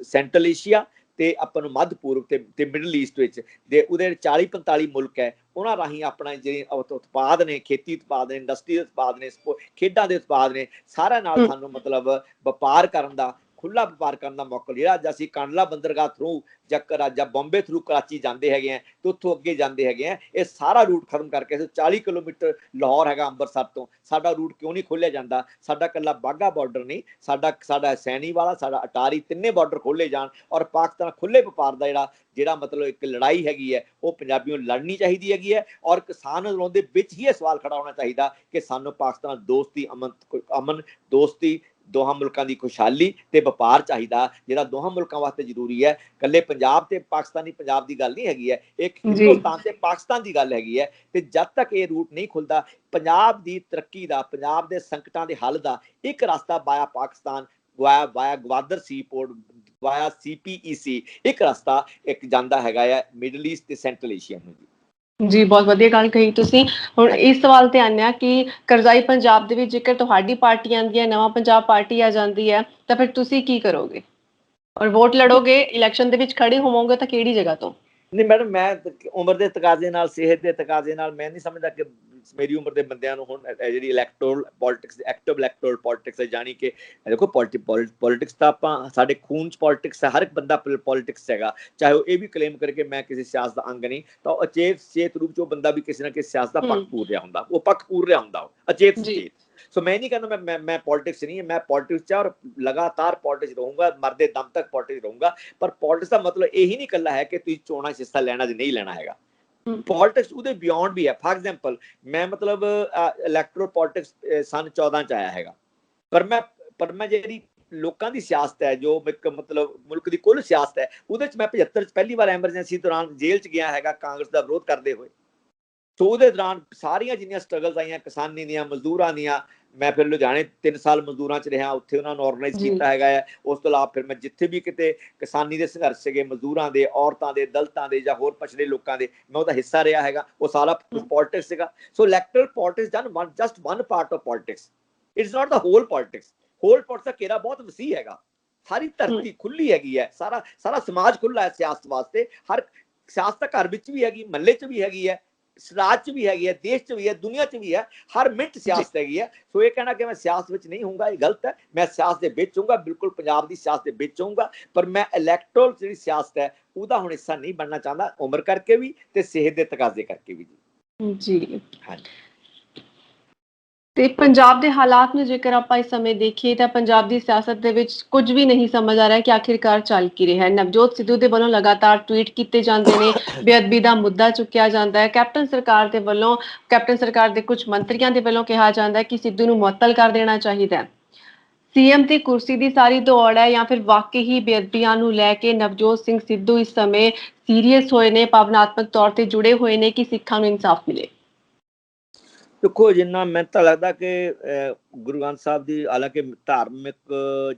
सेंट्रल एशिया ते अपन मध्य पूर्व ते मिडल ईस्ट विच दे उहदे 40-45 मुल्क है, उन्हां राहीं अपना जिहड़े उत्पाद ने, खेती उत्पाद ने, इंडस्ट्री उत्पाद ने, खेडां दे उत्पाद ने, सारा नाल सानूं मतलब व्यापार करन दा, खुला व्यापार करने का मौका लिया। अज असीं कांडला बंदरगाह थ्रू ਜਾਂ ਬੰਬੇ ਥਰੂ ਕਰਾਚੀ ਜਾਂਦੇ ਹੈਗੇ ਆ, ਤੇ ਉੱਥੋਂ ਅੱਗੇ ਜਾਂਦੇ ਹੈਗੇ ਆ, ਇਹ ਸਾਰਾ ਰੂਟ ਖਤਮ ਕਰਕੇ 40 ਕਿਲੋਮੀਟਰ ਲਾਹੌਰ ਹੈਗਾ ਅੰਮ੍ਰਿਤਸਰ ਤੋਂ, ਸਾਡਾ ਰੂਟ ਕਿਉਂ ਨਹੀਂ ਖੋਲਿਆ ਜਾਂਦਾ? ਸਾਡਾ ਕੱਲਾ ਬਾਗਾ ਬਾਰਡਰ ਨਹੀਂ, ਸਾਡਾ ਸੈਣੀ ਵਾਲਾ, ਸਾਡਾ ਅਟਾਰੀ, ਤਿੰਨੇ ਬਾਰਡਰ ਖੋਲੇ ਜਾਣ, ਔਰ ਪਾਕਿਸਤਾਨ ਖੁੱਲੇ ਵਪਾਰ ਦਾ ਜਿਹੜਾ ਮਤਲਬ ਇੱਕ ਲੜਾਈ ਹੈਗੀ ਹੈ ਉਹ ਪੰਜਾਬੀਆਂ ਨੂੰ ਲੜਨੀ ਚਾਹੀਦੀ ਹੈਗੀ ਹੈ। ਔਰ ਕਿਸਾਨ ਅੰਦੋਲਨ ਦੇ ਵਿੱਚ ਹੀ ਇਹ ਸਵਾਲ ਖੜਾ ਹੋਣਾ ਚਾਹੀਦਾ ਕਿ ਸਾਨੂੰ ਪਾਕਿਸਤਾਨ ਦੋਸਤੀ, ਅਮਨ ਦੋਸਤੀ, ਦੋਹਾਂ ਮੁਲਕਾਂ ਦੀ ਖੁਸ਼ਹਾਲੀ ਤੇ ਵਪਾਰ ਚਾਹੀਦਾ, ਜਿਹੜਾ ਦੋਹਾਂ ਮੁਲਕਾਂ ਵਾਸਤੇ ਜ਼ਰੂਰੀ ਹੈ। ਕੱਲੇ ਪੰਜਾਬ ਤੇ ਪਾਕਿਸਤਾਨੀ ਪੰਜਾਬ ਦੀ ਗੱਲ ਨਹੀਂ ਹੈਗੀ ਹੈ, ਇੱਕ ਹਿੰਦੁਸਤਾਨ ਤੇ ਪਾਕਿਸਤਾਨ ਦੀ ਗੱਲ ਹੈਗੀ ਹੈ। ਤੇ ਜਦ ਤੱਕ ਇਹ ਰੂਟ ਨਹੀਂ ਖੁੱਲਦਾ, ਪੰਜਾਬ ਦੀ ਤਰੱਕੀ ਦਾ, ਪੰਜਾਬ ਦੇ ਸੰਕਟਾਂ ਦੇ ਹੱਲ ਦਾ ਇੱਕ ਰਸਤਾ ਵਾਇਆ ਪਾਕਿਸਤਾਨ, ਵਾਇਆ ਗਵਾਦਰ ਸੀ ਪੋਰਟ ਵਾਇਆ CPEC ਇੱਕ ਰਸਤਾ ਇੱਕ ਜਾਂਦਾ ਹੈਗਾ ਆ ਮਿਡਲ ਈਸਟ ਤੇ ਸੈਂਟਰਲ ਏਸ਼ੀਆ ਨੂੰ ਜੀ। ਜੀ ਬਹੁਤ ਵਧੀਆ ਗੱਲ ਕਹੀ ਤੁਸੀਂ। ਹੁਣ ਹਾਂਜੀ ਇਸ ਸਵਾਲ ਤੇ ਆਉਂਦੇ ਹਾਂ ਕਿ ਕਰਜ਼ਾਈ ਪੰਜਾਬ ਦੇ ਵਿੱਚ ਜੇਕਰ ਤੁਹਾਡੀ ਪਾਰਟੀ ਆਉਂਦੀ ਹੈ, ਨਵਾਂ ਪੰਜਾਬ ਪਾਰਟੀ ਆ ਜਾਂਦੀ ਹੈ, ਤਾਂ ਫਿਰ ਤੁਸੀਂ ਕੀ ਕਰੋਗੇ? ਔਰ ਵੋਟ ਲੜੋਗੇ, ਇਲੈਕਸ਼ਨ ਦੇ ਵਿੱਚ ਖੜੇ ਹੋਵੋਗੇ ਤਾਂ ਕਿਹੜੀ ਜਗ੍ਹਾ ਤੋਂ? ਨਹੀਂ ਮੈਡਮ, ਮੈਂ ਉਮਰ ਦੇ ਤਕਾਜ਼ੇ ਨਾਲ, ਸਿਹਤ ਦੇ ਤਕਾਜ਼ੇ ਨਾਲ ਮੈਂ ਨਹੀਂ ਸਮਝਦਾ ਕਿ ਮੇਰੀ ਉਮਰ ਦੇ ਬੰਦਿਆਂ ਨੂੰ ਹੁਣ ਜਿਹੜੀ electoral politics, active electoral politics ਹੈ, ਜਾਣੀ ਕਿ ਦੇਖੋ ਪੋਲਿਟਿਕਸ ਤਾਂ ਆਪਾਂ ਸਾਡੇ ਖੂਨ 'ਚ ਪੋਲਿਟਿਕਸ ਹੈ, ਹਰ ਇੱਕ ਬੰਦਾ ਪੋਲਿਟਿਕਸ ਹੈਗਾ, ਚਾਹੇ ਉਹ ਇਹ ਵੀ ਕਲੇਮ ਕਰਕੇ ਮੈਂ ਕਿਸੇ ਸਿਆਸਤ ਦਾ ਅੰਗ ਨਹੀਂ, ਤਾਂ ਉਹ ਅਚੇਤ ਰੂਪ 'ਚ ਉਹ ਬੰਦਾ ਵੀ ਕਿਸੇ ਨਾ ਕਿਸੇ ਸਿਆਸਤ ਦਾ ਪੱਖ ਪੂਰ ਰਿਹਾ ਹੁੰਦਾ, ਉਹ ਪੱਖ ਪੂਰ ਰਿਹਾ ਹੁੰਦਾ, ਉਹ ਅਚੇਤ ਜੀ ਸੁਚੇਤ। ਸੋ ਮੈਂ ਨਹੀਂ ਕਹਿੰਦਾ ਮੈਂ ਪੋਲਿਟਿਕਸ ਨਹੀਂ ਹੈ, ਮੈਂ ਪੋਲਿਟਿਕਸ 'ਚ ਔਰ ਲਗਾਤਾਰ ਪੋਲਿਟਿਕਸ ਰਹੂੰਗਾ, ਮਰਦੇ ਦਮ ਤੱਕ ਪੋਲਿਟਿਕਸ ਰਹੂੰਗਾ। ਪਰ ਪੋਲਿਟਿਕਸ ਦਾ ਮਤਲਬ ਇਹੀ ਨਹੀਂ ਇਕੱਲਾ ਹੈ ਕਿ ਤੁਸੀਂ ਚੋਣਾਂ 'ਚ ਹਿੱਸਾ ਲੈਣਾ ਜਾਂ ਨਹੀਂ ਲੈਣਾ ਹੈਗਾ। ਪੋਲਿਟਿਕਸ ਉਹਦੇ ਬਿਯੋਂਡ ਵੀ ਹੈ। ਫਾਰ ਐਗਜ਼ਾਮਪਲ ਮੈਂ ਮਤਲਬ ਇਲੈਕਟੋਰਲ ਪੋਲਿਟਿਕਸ ਸਨ 14 ਚ ਆਇਆ ਹੈਗਾ, ਪਰ ਮੈਂ ਜਿਹੜੀ ਲੋਕਾਂ ਦੀ ਸਿਆਸਤ ਹੈ, ਜੋ ਇੱਕ ਮਤਲਬ ਮੁਲਕ ਦੀ ਕੁੱਲ ਸਿਆਸਤ ਹੈ, ਉਹਦੇ ਚ ਮੈਂ 75 ਚ ਪਹਿਲੀ ਵਾਰ ਐਮਰਜੈਂਸੀ ਦੌਰਾਨ ਜੇਲ੍ਹ ਚ ਗਿਆ ਹੈਗਾ ਕਾਂਗਰਸ ਦਾ ਵਿਰੋਧ ਕਰਦੇ ਹੋਏ। ਸੋ ਉਹਦੇ ਦੌਰਾਨ ਸਾਰੀਆਂ ਜਿੰਨੀਆਂ ਸਟਰਗਲਸ ਆਈਆਂ ਕਿਸਾਨੀ ਦੀਆਂ, ਮਜ਼ਦੂਰਾਂ ਦੀਆਂ, ਮੈਂ ਫਿਰ ਲੁਧਿਆਣੇ 3 ਸਾਲ ਮਜ਼ਦੂਰਾਂ 'ਚ ਰਿਹਾ, ਉੱਥੇ ਉਹਨਾਂ ਨੂੰ ਆਰਗੇਨਾਈਜ਼ ਕੀਤਾ ਹੈਗਾ ਹੈ। ਉਸ ਤੋਂ ਇਲਾਵਾ ਫਿਰ ਮੈਂ ਜਿੱਥੇ ਵੀ ਕਿਤੇ ਕਿਸਾਨੀ ਦੇ ਸੰਘਰਸ਼ ਸੀਗੇ, ਮਜ਼ਦੂਰਾਂ ਦੇ, ਔਰਤਾਂ ਦੇ, ਦਲਿਤਾਂ ਦੇ ਜਾਂ ਹੋਰ ਪਛੜੇ ਲੋਕਾਂ ਦੇ, ਮੈਂ ਉਹਦਾ ਹਿੱਸਾ ਰਿਹਾ ਹੈਗਾ। ਉਹ ਸਾਰਾ ਕੁਝ ਪੋਲਿਟਿਕਸ ਸੀਗਾ। So electoral politics just one part of politics, it's not the whole politics. Whole politics ਦਾ ਘੇਰਾ ਬਹੁਤ ਵਸੀਹ ਹੈਗਾ, ਸਾਰੀ ਧਰਤੀ ਖੁੱਲੀ ਹੈਗੀ ਹੈ, ਸਾਰਾ ਸਮਾਜ ਖੁੱਲਾ ਹੈ ਸਿਆਸਤ ਵਾਸਤੇ। ਹਰ ਸਿਆਸਤ ਘਰ ਵਿੱਚ ਵੀ ਹੈਗੀ, ਮਹੱਲੇ 'ਚ ਵੀ ਹੈਗੀ ਹੈ, ਰਾਜ 'ਚ ਵੀ ਹੈਗੀ ਹੈ, ਦੇਸ਼ 'ਚ ਵੀ ਹੈ, ਦੁਨੀਆ 'ਚ ਵੀ ਹੈ, ਹਰ ਮਿੰਟ ਸਿਆਸਤ ਹੈਗੀ ਹੈ। ਸੋ ਇਹ ਕਹਿਣਾ ਕਿ ਮੈਂ ਸਿਆਸਤ ਵਿੱਚ ਨਹੀਂ ਹੋਊਂਗਾ, ਇਹ ਗਲਤ ਹੈ। ਮੈਂ ਸਿਆਸਤ ਦੇ ਵਿੱਚ ਹੋਊਂਗਾ, ਬਿਲਕੁਲ ਪੰਜਾਬ ਦੀ ਸਿਆਸਤ ਦੇ ਵਿੱਚ ਹੋਊਂਗਾ, ਪਰ ਮੈਂ ਇਲੈਕਟੋਰਲ ਜਿਹੜੀ ਸਿਆਸਤ ਹੈ ਉਹਦਾ ਹੁਣ ਹਿੱਸਾ ਨਹੀਂ ਬਣਨਾ ਚਾਹੁੰਦਾ, ਉਮਰ ਕਰਕੇ ਵੀ ਤੇ ਸਿਹਤ ਦੇ ਤਕਾਜ਼ੇ ਕਰਕੇ ਵੀ ਜੀ। ਹਾਂਜੀ। ਤੇ ਪੰਜਾਬ ਦੇ ਹਾਲਾਤ ਨੂੰ ਜੇਕਰ ਆਪਾਂ ਇਸ ਸਮੇਂ ਦੇਖੀਏ ਤਾਂ ਪੰਜਾਬ ਦੀ ਸਿਆਸਤ ਦੇ ਵਿੱਚ ਕੁਝ ਵੀ ਨਹੀਂ ਸਮਝ ਆ ਰਿਹਾ ਕਿ ਆਖਿਰਕਾਰ ਚੱਲ ਕੀ ਰਿਹਾ ਹੈ। ਨਵਜੋਤ ਸਿੱਧੂ ਦੇ ਵੱਲੋਂ ਲਗਾਤਾਰ ਟਵੀਟ ਕੀਤੇ ਜਾਂਦੇ ਨੇ, ਬੇਅਦਬੀ ਦਾ ਮੁੱਦਾ ਚੁੱਕਿਆ ਜਾਂਦਾ ਹੈ, ਕੈਪਟਨ ਸਰਕਾਰ ਦੇ ਕੁਝ ਮੰਤਰੀਆਂ ਦੇ ਵੱਲੋਂ ਕਿਹਾ ਜਾਂਦਾ ਹੈ ਕਿ ਸਿੱਧੂ ਨੂੰ ਮੁਅੱਤਲ ਕਰ ਦੇਣਾ ਚਾਹੀਦਾ ਹੈ। ਸੀਐਮ ਦੀ ਕੁਰਸੀ ਦੀ ਸਾਰੀ ਦੌੜ ਹੈ ਜਾਂ ਫਿਰ ਵਾਕਈ ਹੀ ਬੇਅਦਬੀਆਂ ਨੂੰ ਲੈ ਕੇ ਨਵਜੋਤ ਸਿੰਘ ਸਿੱਧੂ ਇਸ ਸਮੇਂ ਸੀਰੀਅਸ ਹੋਏ ਨੇ, ਭਾਵਨਾਤਮਕ ਤੌਰ ਤੇ ਜੁੜੇ ਹੋਏ ਨੇ ਕਿ ਸਿੱਖਾਂ ਨੂੰ ਇਨਸਾਫ ਮਿਲੇ? ਦੇਖੋ, ਜਿੰਨਾ ਮੈਨੂੰ ਤਾਂ ਲੱਗਦਾ ਕਿ ਗੁਰੂ ਗ੍ਰੰਥ ਸਾਹਿਬ ਦੀ, ਹਾਲਾਂਕਿ ਧਾਰਮਿਕ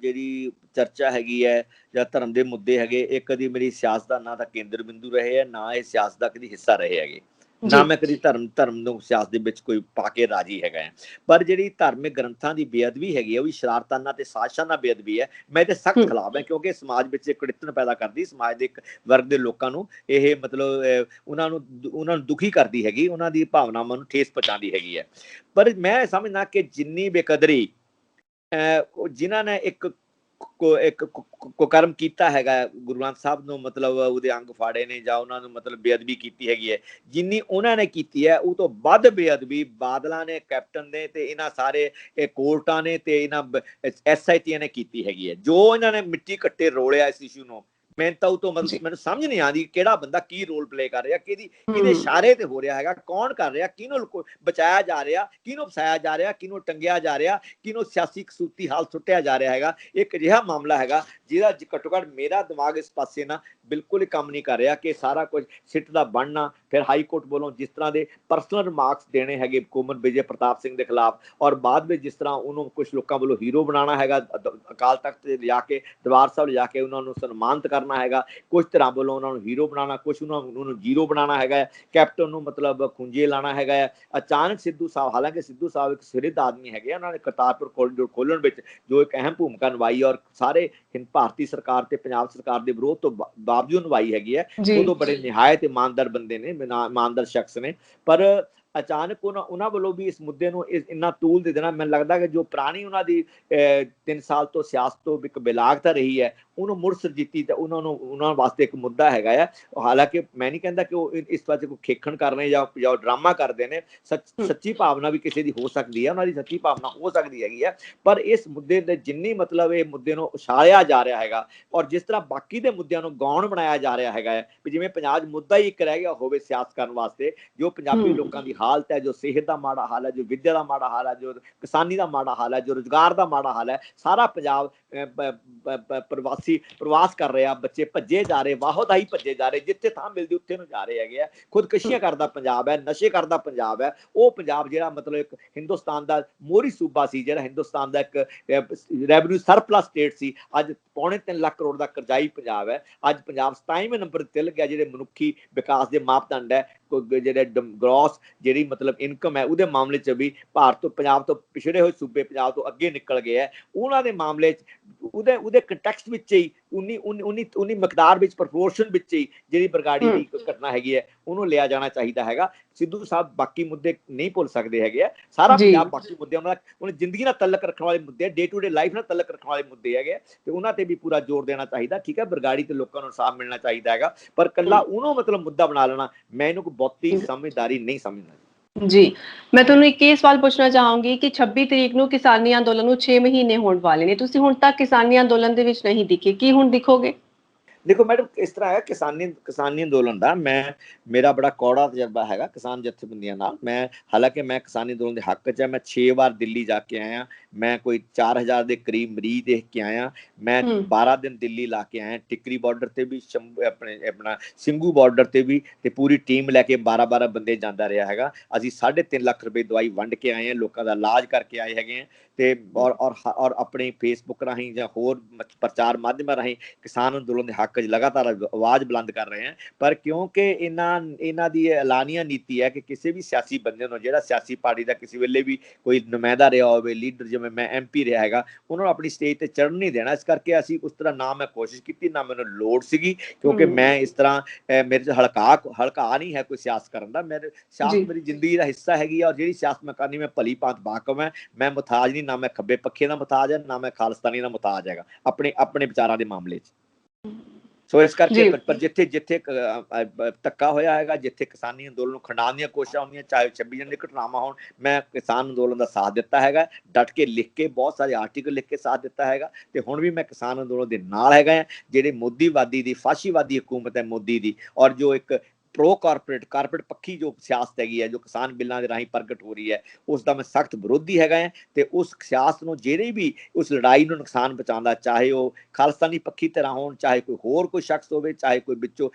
ਜਿਹੜੀ ਚਰਚਾ ਹੈਗੀ ਹੈ ਜਾਂ ਧਰਮ ਦੇ ਮੁੱਦੇ ਹੈਗੇ, ਇਹ ਕਦੀ ਮੇਰੀ ਸਿਆਸਤ ਦਾ ਨਾ ਤਾਂ ਕੇਂਦਰ ਬਿੰਦੂ ਰਹੇ ਹੈ, ਨਾ ਇਹ ਸਿਆਸਤ ਦਾ ਕਦੀ ਹਿੱਸਾ ਰਹੇ ਹੈਗੇ, ਨਾ ਮੈਂ ਕਦੀ ਧਰਮ ਨੂੰ ਸਿਆਸਤ ਦੇ ਵਿੱਚ ਕੋਈ ਪਾ ਕੇ ਰਾਜੀ ਹੈਗਾ। ਪਰ ਜਿਹੜੀ ਧਾਰਮਿਕ ਗ੍ਰੰਥਾਂ ਦੀ ਬੇਅਦਬੀ ਹੈਗੀ ਹੈ, ਉਹ ਵੀ ਸ਼ਰਾਰਤਾਨਾ ਤੇ ਸਾਜ਼ਿਸ਼ਾਨਾ ਬੇਅਦਬੀ ਹੈ। ਮੈਂ ਇਹਦੇ ਸਖਤ ਖਿਲਾਫ ਹੈ, ਕਿਉਂਕਿ ਸਮਾਜ ਵਿੱਚ ਇੱਕ ਅੜਿੱਤਣ ਪੈਦਾ ਕਰਦੀ, ਸਮਾਜ ਦੇ ਇੱਕ ਵਰਗ ਦੇ ਲੋਕਾਂ ਨੂੰ ਇਹ ਮਤਲਬ ਉਹਨਾਂ ਨੂੰ ਦੁਖੀ ਕਰਦੀ ਹੈਗੀ, ਉਹਨਾਂ ਦੀ ਭਾਵਨਾਵਾਂ ਨੂੰ ਠੇਸ ਪਹੁੰਚਾਉਂਦੀ ਹੈਗੀ ਹੈ। ਪਰ ਮੈਂ ਸਮਝਦਾ ਕਿ ਜਿੰਨੀ ਬੇਕਦਰੀ ਜਿਨ੍ਹਾਂ ਨੇ ਇੱਕ ਕੁਕਰਮ ਕੀਤਾ ਹੈਗਾ, ਗੁਰੂ ਗ੍ਰੰਥ ਸਾਹਿਬ ਨੂੰ ਮਤਲਬ ਉਹਦੇ ਅੰਗ ਫਾੜੇ ਨੇ ਜਾਂ ਉਹਨਾਂ ਨੂੰ ਮਤਲਬ ਬੇਅਦਬੀ ਕੀਤੀ ਹੈਗੀ ਹੈ, ਜਿੰਨੀ ਉਹਨਾਂ ਨੇ ਕੀਤੀ ਹੈ, ਉਹ ਤੋਂ ਵੱਧ ਬੇਅਦਬੀ ਬਾਦਲਾਂ ਨੇ, ਕੈਪਟਨ ਨੇ ਤੇ ਇਹਨਾਂ ਸਾਰੇ ਕੋਰਟਾਂ ਨੇ ਤੇ ਇਹਨਾਂ SITਆਂ ਨੇ ਕੀਤੀ ਹੈਗੀ ਹੈ। ਜੋ ਇਹਨਾਂ ਨੇ ਮਿੱਟੀ ਕੱਟੇ ਰੋਲਿਆ ਇਸ ਇਸ਼ੂ ਨੂੰ, ਮੈਨੂੰ ਤਾਂ ਉਹ ਤੋਂ ਮਤਲਬ ਮੈਨੂੰ ਸਮਝ ਨਹੀਂ ਆਉਂਦੀ ਕਿਹੜਾ ਬੰਦਾ ਕੀ ਰੋਲ ਪਲੇ ਕਰ ਰਿਹਾ, ਕਿਹਦੇ ਇਸ਼ਾਰੇ ਤੇ ਹੋ ਰਿਹਾ ਹੈਗਾ, ਕੌਣ ਕਰ ਰਿਹਾ, ਕਿਹਨੂੰ ਬਚਾਇਆ ਜਾ ਰਿਹਾ, ਕਿਹਨੂੰ ਫਸਾਇਆ ਜਾ ਰਿਹਾ, ਕਿਹਨੂੰ ਟੰਗਿਆ ਜਾ ਰਿਹਾ, ਕਿਹਨੂੰ ਸਿਆਸੀ ਕਸੂਤੀ ਹਾਲ ਸੁੱਟਿਆ ਜਾ ਰਿਹਾ ਹੈਗਾ। ਇੱਕ ਅਜਿਹਾ ਮਾਮਲਾ ਹੈਗਾ ਜਿਹਦਾ ਘੱਟੋ ਘੱਟ ਮੇਰਾ ਦਿਮਾਗ ਇਸ ਪਾਸੇ ਨਾ ਬਿਲਕੁਲ ਹੀ ਕੰਮ ਨਹੀਂ ਕਰ ਰਿਹਾ ਕਿ ਸਾਰਾ ਕੁਝ ਸਿੱਟ ਦਾ ਬਣਨਾ, ਫਿਰ ਹਾਈ ਕੋਰਟ ਵੱਲੋਂ ਜਿਸ ਤਰ੍ਹਾਂ ਦੇ ਪਰਸਨਲ ਰਿਮਾਰਕਸ ਦੇਣੇ ਹੈਗੇ ਕੁਮਰ ਵਿਜੇ ਪ੍ਰਤਾਪ ਸਿੰਘ ਦੇ ਖਿਲਾਫ, ਔਰ ਬਾਅਦ ਵਿੱਚ ਜਿਸ ਤਰ੍ਹਾਂ ਉਹਨੂੰ ਕੁਝ ਲੋਕਾਂ ਵੱਲੋਂ ਹੀਰੋ ਬਣਾਉਣਾ ਹੈਗਾ, ਅਕਾਲ ਤਖਤ ਤੇ ਲਿਜਾ ਕੇ, ਦਰਬਾਰ ਸਾਹਿਬ ਲਿਜਾ ਕੇ ਉਹਨਾਂ ਨੂੰ ਸਨਮਾਨਿਤ ਕਰਨਾ ਹੈਗਾ, ਕੁਝ ਧਿਰਾਂ ਵੱਲੋਂ ਉਹਨਾਂ ਨੂੰ ਹੀਰੋ ਬਣਾਉਣਾ, ਕੁਝ ਉਹਨਾਂ ਨੂੰ ਜ਼ੀਰੋ ਬਣਾਉਣਾ ਹੈਗਾ, ਕੈਪਟਨ ਨੂੰ ਮਤਲਬ ਖੁੰਝੇ ਲਾਣਾ ਹੈਗਾ ਹੈ। ਅਚਾਨਕ ਸਿੱਧੂ ਸਾਹਿਬ, ਹਾਲਾਂਕਿ ਸਿੱਧੂ ਸਾਹਿਬ ਇੱਕ ਸਿਰਦ ਆਦਮੀ ਹੈਗੇ, ਉਹਨਾਂ ਨੇ ਕਰਤਾਰਪੁਰ ਕੋਰੀਡੋਰ ਖੋਲ੍ਹਣ ਵਿੱਚ ਜੋ ਇੱਕ ਅਹਿਮ ਭੂਮਿਕਾ ਨਿਭਾਈ ਔਰ ਸਾਰੇ ਭਾਰਤੀ ਸਰਕਾਰ ਤੇ ਪੰਜਾਬ ਸਰਕਾਰ ਦੇ ਵਿਰੋਧ ਤੋਂ ਬਾਵਜੂਦ ਨਿਭਾਈ ਹੈਗੀ ਹੈ। ਉਦੋਂ ਬੜੇ ਨਿਹਾਇਤ ਇਮਾਨਦਾਰ ਬੰਦੇ ਨੇ, ਇਮਾਨਦਾਰ ਸ਼ਖਸ ਨੇ। ਪਰ ਅਚਾਨਕ ਉਹਨਾਂ ਵੱਲੋਂ ਵੀ ਇਸ ਮੁੱਦੇ ਨੂੰ ਇੰਨਾ ਤੂਲ ਦੇ ਦੇਣਾ, ਮੈਨੂੰ ਲੱਗਦਾ ਕਿ ਜੋ ਪੁਰਾਣੀ ਉਹਨਾਂ ਦੀ 3 ਸਾਲ ਤੋਂ ਸਿਆਸਤ ਤੋਂ ਇੱਕ ਬਿਲਾਗਤਾ ਰਹੀ ਹੈ, ਉਹਨੂੰ ਮੁੜ ਸਰਜੀਤੀ ਤੇ ਉਹਨਾਂ ਵਾਸਤੇ ਇੱਕ ਮੁੱਦਾ ਹੈਗਾ ਆ। ਹਾਲਾਂਕਿ ਮੈਂ ਨਹੀਂ ਕਹਿੰਦਾ ਕਿ ਉਹ ਇਸ ਪਾਸੇ ਕੋਈ ਖੇਖਣ ਕਰ ਰਹੇ ਜਾਂ ਡਰਾਮਾ ਕਰਦੇ ਨੇ, ਸੱਚੀ ਭਾਵਨਾ ਵੀ ਕਿਸੇ ਦੀ ਹੋ ਸਕਦੀ ਹੈ, ਉਹਨਾਂ ਦੀ ਸੱਚੀ ਭਾਵਨਾ ਹੋ ਸਕਦੀ ਹੈਗੀ ਹੈ। ਪਰ ਇਸ ਮੁੱਦੇ ਦੇ ਜਿੰਨੀ ਮਤਲਬ ਇਹ ਮੁੱਦੇ ਨੂੰ ਉਛਾਲਿਆ ਜਾ ਰਿਹਾ ਹੈਗਾ, ਔਰ ਜਿਸ ਤਰ੍ਹਾਂ ਬਾਕੀ ਦੇ ਮੁੱਦਿਆਂ ਨੂੰ ਗੌਣ ਬਣਾਇਆ ਜਾ ਰਿਹਾ ਹੈਗਾ ਹੈ, ਜਿਵੇਂ ਪੰਜਾਬ ਮੁੱਦਾ ਹੀ ਇੱਕ ਰਹਿ ਗਿਆ ਹੋਵੇ ਸਿਆਸਤ ਕਰਨ ਵਾਸਤੇ, ਜੋ ਪੰਜਾਬੀ ਲੋਕਾਂ ਦੀ ਹਾਲਤ ਹੈ, ਜੋ ਸਿਹਤ ਦਾ ਮਾੜਾ ਹਾਲ ਹੈ, ਜੋ ਵਿੱਦਿਆ ਦਾ ਮਾੜਾ ਹਾਲ ਹੈ, ਜੋ ਕਿਸਾਨੀ ਦਾ ਮਾੜਾ ਹਾਲ ਹੈ, ਜੋ ਰੁਜ਼ਗਾਰ ਦਾ ਮਾੜਾ ਹਾਲ ਹੈ, ਸਾਰਾ ਪੰਜਾਬ ਪ੍ਰਵਾਸ ਕਰ ਰਿਹਾ। ਬੱਚੇ ਭੱਜੇ ਜਾ ਰਹੇ, ਵਾਹੋਦਾਈ ਭੱਜੇ ਜਾ ਰਹੇ, ਜਿੱਥੇ ਥਾਂ ਮਿਲਦੀ ਉੱਥੇ ਨੂੰ ਜਾ ਰਹੇ ਹੈਗੇ ਆ। ਖੁਦਕਸ਼ੀਆਂ ਕਰਦਾ ਪੰਜਾਬ ਹੈ, ਨਸ਼ੇ ਕਰਦਾ ਪੰਜਾਬ ਹੈ। ਉਹ ਪੰਜਾਬ ਜਿਹੜਾ ਮਤਲਬ ਇੱਕ ਹਿੰਦੁਸਤਾਨ ਦਾ ਮੋਹਰੀ ਸੂਬਾ ਸੀ, ਜਿਹੜਾ ਹਿੰਦੁਸਤਾਨ ਦਾ ਇੱਕ ਰੈਵਨਿਊ ਸਰਪਲਸ ਸਟੇਟ ਸੀ, ਅੱਜ ਪੌਣੇ 3 ਲੱਖ ਕਰੋੜ ਦਾ ਕਰਜ਼ਾਈ ਪੰਜਾਬ ਹੈ। ਅੱਜ ਪੰਜਾਬ 27ਵੇਂ ਨੰਬਰ ਤੇ ਲੱਗਿਆ, ਜਿਹੜੇ ਮਨੁੱਖੀ ਵਿਕਾਸ ਦੇ ਮਾਪਦੰਡ ਹੈ, ਜਿਹੜੇ ਗ੍ਰੋਸ ਜਿਹੜੀ ਮਤਲਬ ਇਨਕਮ ਹੈ, ਉਹਦੇ ਮਾਮਲੇ 'ਚ ਵੀ ਭਾਰਤ ਤੋਂ, ਪੰਜਾਬ ਤੋਂ ਪਿਛੜੇ ਹੋਏ ਸੂਬੇ ਪੰਜਾਬ ਤੋਂ ਅੱਗੇ ਨਿਕਲ ਗਏ ਹੈ। ਉਹਨਾਂ ਦੇ ਮਾਮਲੇ 'ਚ ਉਹਦੇ ਕੰਟੈਕਸਟ ਵਿੱਚ ਹੀ ਉਨੀ ਮਿਕਦਾਰ ਵਿੱਚ, ਪ੍ਰਪੋਰਸ਼ਨ ਵਿੱਚ ਹੀ ਜਿਹੜੀ ਬਰਗਾੜੀ ਦੀ ਘਟਨਾ ਹੈਗੀ ਹੈ, ਉਹਨੂੰ ਲਿਆ ਜਾਣਾ ਚਾਹੀਦਾ ਹੈਗਾ। ਸਿੱਧੂ ਸਾਹਿਬ ਬਾਕੀ ਮੁੱਦੇ ਨਹੀਂ ਭੁੱਲ ਸਕਦੇ ਹੈਗੇ ਆ। ਸਾਰਾ ਪੰਜਾਬ ਬਾਕੀ ਮੁੱਦੇ ਉਹਨਾਂ ਜ਼ਿੰਦਗੀ ਨਾਲ ਤਲਕ ਰੱਖਣ ਵਾਲੇ ਮੁੱਦੇ, ਡੇ ਟੂ ਡੇ ਲਾਈਫ ਨਾਲ ਤਲਕ ਰੱਖਣ ਵਾਲੇ ਮੁੱਦੇ ਹੈਗੇ, ਤੇ ਉਹਨਾਂ ਤੇ ਵੀ ਪੂਰਾ ਜ਼ੋਰ ਦੇਣਾ ਚਾਹੀਦਾ। ਠੀਕ ਹੈ, ਬਰਗਾੜੀ ਤੇ ਲੋਕਾਂ ਨੂੰ ਇਨਸਾਫ ਮਿਲਣਾ ਚਾਹੀਦਾ ਹੈਗਾ, ਪਰ ਕੱਲਾ ਉਹਨੂੰ ਮਤਲਬ ਮੁੱਦਾ ਬਣਾ ਲੈਣਾ, ਮੈਂ ਇਹਨੂੰ ਕੋਈ ਬਹੁਤੀ ਸਮਝਦਾਰੀ ਨਹੀਂ ਸਮਝਦਾ। ਜੀ, ਮੈਂ ਤੁਹਾਨੂੰ ਇੱਕ ਇਹ ਸਵਾਲ ਪੁੱਛਣਾ ਚਾਹਾਂਗੀ ਕਿ 26 ਤਰੀਕ ਨੂੰ ਕਿਸਾਨੀ ਅੰਦੋਲਨ ਨੂੰ 6 ਮਹੀਨੇ ਹੋਣ ਵਾਲੇ ਨੇ, ਤੁਸੀਂ ਹੁਣ ਤੱਕ ਕਿਸਾਨੀ ਅੰਦੋਲਨ ਦੇ ਵਿੱਚ ਨਹੀਂ ਦਿਖੇ, ਕੀ ਹੁਣ ਦਿਖੋਗੇ? ਦੇਖੋ ਮੈਡਮ, ਇਸ ਤਰ੍ਹਾਂ ਹੈ, ਕਿਸਾਨੀ ਅੰਦੋਲਨ ਦਾ ਮੇਰਾ ਬੜਾ ਕੌੜਾ ਤਜਰਬਾ ਹੈਗਾ ਕਿਸਾਨ ਜਥੇਬੰਦੀਆਂ ਨਾਲ। ਹਾਲਾਂਕਿ ਮੈਂ ਕਿਸਾਨੀ ਅੰਦੋਲਨ ਦੇ ਹੱਕ 'ਚ, ਮੈਂ 6 ਵਾਰ ਦਿੱਲੀ ਜਾ ਕੇ ਆਇਆ, ਮੈਂ ਕੋਈ 4000 ਦੇ ਕਰੀਬ ਮਰੀਜ਼ ਦੇਖ ਕੇ ਆਇਆ, ਮੈਂ 12 ਦਿਨ ਦਿੱਲੀ ਲਾ ਕੇ ਆਇਆ, ਟਿੱਕਰੀ ਬਾਰਡਰ ਤੇ ਵੀ, ਆਪਣਾ ਸਿੰਘੂ ਬਾਰਡਰ ਤੇ ਵੀ, ਤੇ ਪੂਰੀ ਟੀਮ ਲੈ ਕੇ 12 ਬੰਦੇ ਜਾਂਦਾ ਰਿਹਾ ਹੈਗਾ। ਅਸੀਂ 3.5 ਲੱਖ ਰੁਪਏ ਦਵਾਈ ਵੰਡ ਕੇ ਆਏ ਹਾਂ, ਲੋਕਾਂ ਦਾ ਇਲਾਜ ਕਰਕੇ ਆਏ ਹੈਗੇ ਆ, ਤੇ ਔਰ ਆਪਣੇ ਫੇਸਬੁੱਕ ਰਾਹੀਂ ਜਾਂ ਹੋਰ ਪ੍ਰਚਾਰ ਮਾਧਿਅਮਾਂ ਰਾਹੀਂ ਕਿਸਾਨ ਅੰਦੋਲਨ ਦੇ ਹੱਕ 'ਚ ਲਗਾਤਾਰ ਆਵਾਜ਼ ਬੁਲੰਦ ਕਰ ਰਹੇ ਹਾਂ। ਪਰ ਕਿਉਂਕਿ ਇਹਨਾਂ ਦੀ ਐਲਾਨੀਆ ਨੀਤੀ ਹੈ ਕਿ ਕਿਸੇ ਵੀ ਸਿਆਸੀ ਬੰਦੇ ਨੂੰ, ਜਿਹੜਾ ਸਿਆਸੀ ਪਾਰਟੀ ਦਾ ਕਿਸੇ ਵੇਲੇ ਵੀ ਕੋਈ ਨੁਮਾਇੰਦਾ ਰਿਹਾ ਹੋਵੇ, ਲੀਡਰ, ਜਿਵੇਂ ਮੈਂ MP ਰਿਹਾ ਹੈਗਾ, ਉਹਨਾਂ ਨੂੰ ਆਪਣੀ ਸਟੇਜ ਤੇ ਚੜ੍ਹਨ ਨਹੀਂ ਦੇਣਾ। ਇਸ ਕਰਕੇ ਅਸੀਂ ਉਸ ਤਰ੍ਹਾਂ ਨਾ ਮੈਂ ਕੋਸ਼ਿਸ਼ ਕੀਤੀ, ਨਾ ਮੈਨੂੰ ਲੋੜ ਸੀਗੀ, ਕਿਉਂਕਿ ਮੈਂ ਇਸ ਤਰ੍ਹਾਂ ਮੇਰੇ 'ਚ ਹਲਕਾ ਨਹੀਂ ਹੈ ਕੋਈ ਸਿਆਸਤ ਕਰਨ ਦਾ। ਸਿਆਸਤ ਮੇਰੀ ਜ਼ਿੰਦਗੀ ਦਾ ਹਿੱਸਾ ਹੈਗੀ ਆ, ਔਰ ਜਿਹੜੀ ਸਿਆਸਤ ਮੈਂ ਕਰਨੀ, ਮੈਂ ਭਲੀ ਭਾਂਤ ਵਾਕਫ ਹੈ। ਮੈਂ ਮੁਤਾਜ ਨਹੀਂ, ਨਾ ਮੈਂ ਖੱਬੇ ਪੱਖੇ ਦਾ ਮੁਤਾਜ ਹੈ, ਨਾ ਮੈਂ ਖਾਲਿਸਤਾਨੀ ਦਾ ਮੁਤਾਜ ਹੈਗਾ ਆਪਣੇ ਵਿਚਾਰਾਂ ਦੇ ਮਾਮਲੇ 'ਚ। ਸੋ ਇਸ ਕਰਕੇ, ਪਰ ਜਿੱਥੇ ਧੱਕਾ ਹੋਇਆ ਹੈਗਾ, ਜਿੱਥੇ ਕਿਸਾਨੀ ਅੰਦੋਲਨ ਨੂੰ ਖੰਡਾਉਣ ਦੀਆਂ ਕੋਸ਼ਿਸ਼ਾਂ ਹੁੰਦੀਆਂ, ਚਾਹੇ 26 ਜਨਵਰੀ ਦੀ ਘਟਨਾਵਾਂ ਹੋਣ, ਮੈਂ ਕਿਸਾਨ ਅੰਦੋਲਨ ਦਾ ਸਾਥ ਦਿੱਤਾ ਹੈਗਾ, ਡਟ ਕੇ ਲਿਖ ਕੇ, ਬਹੁਤ ਸਾਰੇ ਆਰਟੀਕਲ ਲਿਖ ਕੇ ਸਾਥ ਦਿੱਤਾ ਹੈਗਾ, ਤੇ ਹੁਣ ਵੀ ਮੈਂ ਕਿਸਾਨ ਅੰਦੋਲਨ ਦੇ ਨਾਲ ਹੈਗਾ ਆ। ਜਿਹੜੇ ਮੋਦੀਵਾਦੀ ਦੀ, ਫਾਸ਼ੀਵਾਦੀ ਹਕੂਮਤ ਹੈ ਮੋਦੀ ਦੀ, ਔਰ ਜੋ ਇੱਕ ਪ੍ਰੋ ਕਾਰਪੋਰੇਟ ਪੱਖੀ ਜੋ ਸਿਆਸਤ ਹੈਗੀ ਹੈ, ਜੋ ਕਿਸਾਨ ਬਿੱਲਾਂ ਦੇ ਰਾਹੀਂ ਪ੍ਰਗਟ ਹੋ ਰਹੀ ਹੈ, ਉਸ ਦਾ ਮੈਂ ਸਖਤ ਵਿਰੋਧੀ ਹੈਗਾ ਹੈ। ਤੇ ਉਸ ਸਿਆਸਤ ਨੂੰ, ਜਿਹੜੇ ਵੀ ਉਸ ਲੜਾਈ ਨੂੰ ਨੁਕਸਾਨ ਪਹੁੰਚਾਉਂਦਾ, ਚਾਹੇ ਉਹ ਖਾਲਿਸਤਾਨੀ ਪੱਖੀ ਧਿਰਾਂ ਹੋਣ, ਚਾਹੇ ਕੋਈ ਹੋਰ ਕੋਈ ਸ਼ਖਸ ਹੋਵੇ, ਚਾਹੇ ਕੋਈ ਵਿੱਚੋਂ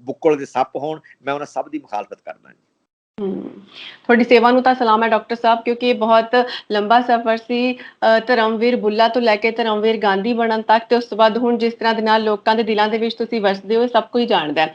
ਬੁੱਕਲ ਦੇ ਸੱਪ ਹੋਣ, ਮੈਂ ਉਹਨਾਂ ਸਭ ਦੀ ਮੁਖਾਲਫਤ ਕਰਦਾ ਜੀ। ਤੁਹਾਡੀ ਸੇਵਾ ਨੂੰ ਤਾਂ ਸਲਾਮ ਹੈ ਡਾਕਟਰ ਸਾਹਿਬ, ਕਿਉਂਕਿ ਇਹ ਬਹੁਤ ਲੰਬਾ ਸਫ਼ਰ ਸੀ, ਧਰਮਵੀਰ ਬੁੱਲਾ ਤੋਂ ਲੈ ਕੇ ਧਰਮਵੀਰ ਗਾਂਧੀ ਬਣਨ ਤੱਕ, ਤੇ ਉਸ ਤੋਂ ਬਾਅਦ ਹੁਣ ਜਿਸ ਤਰ੍ਹਾਂ ਦੇ ਨਾਲ ਲੋਕਾਂ ਦੇ ਦਿਲਾਂ ਦੇ ਵਿੱਚ ਤੁਸੀਂ ਵਸਦੇ ਹੋ, ਸਭ ਕੋਈ ਜਾਣਦਾ ਹੈ।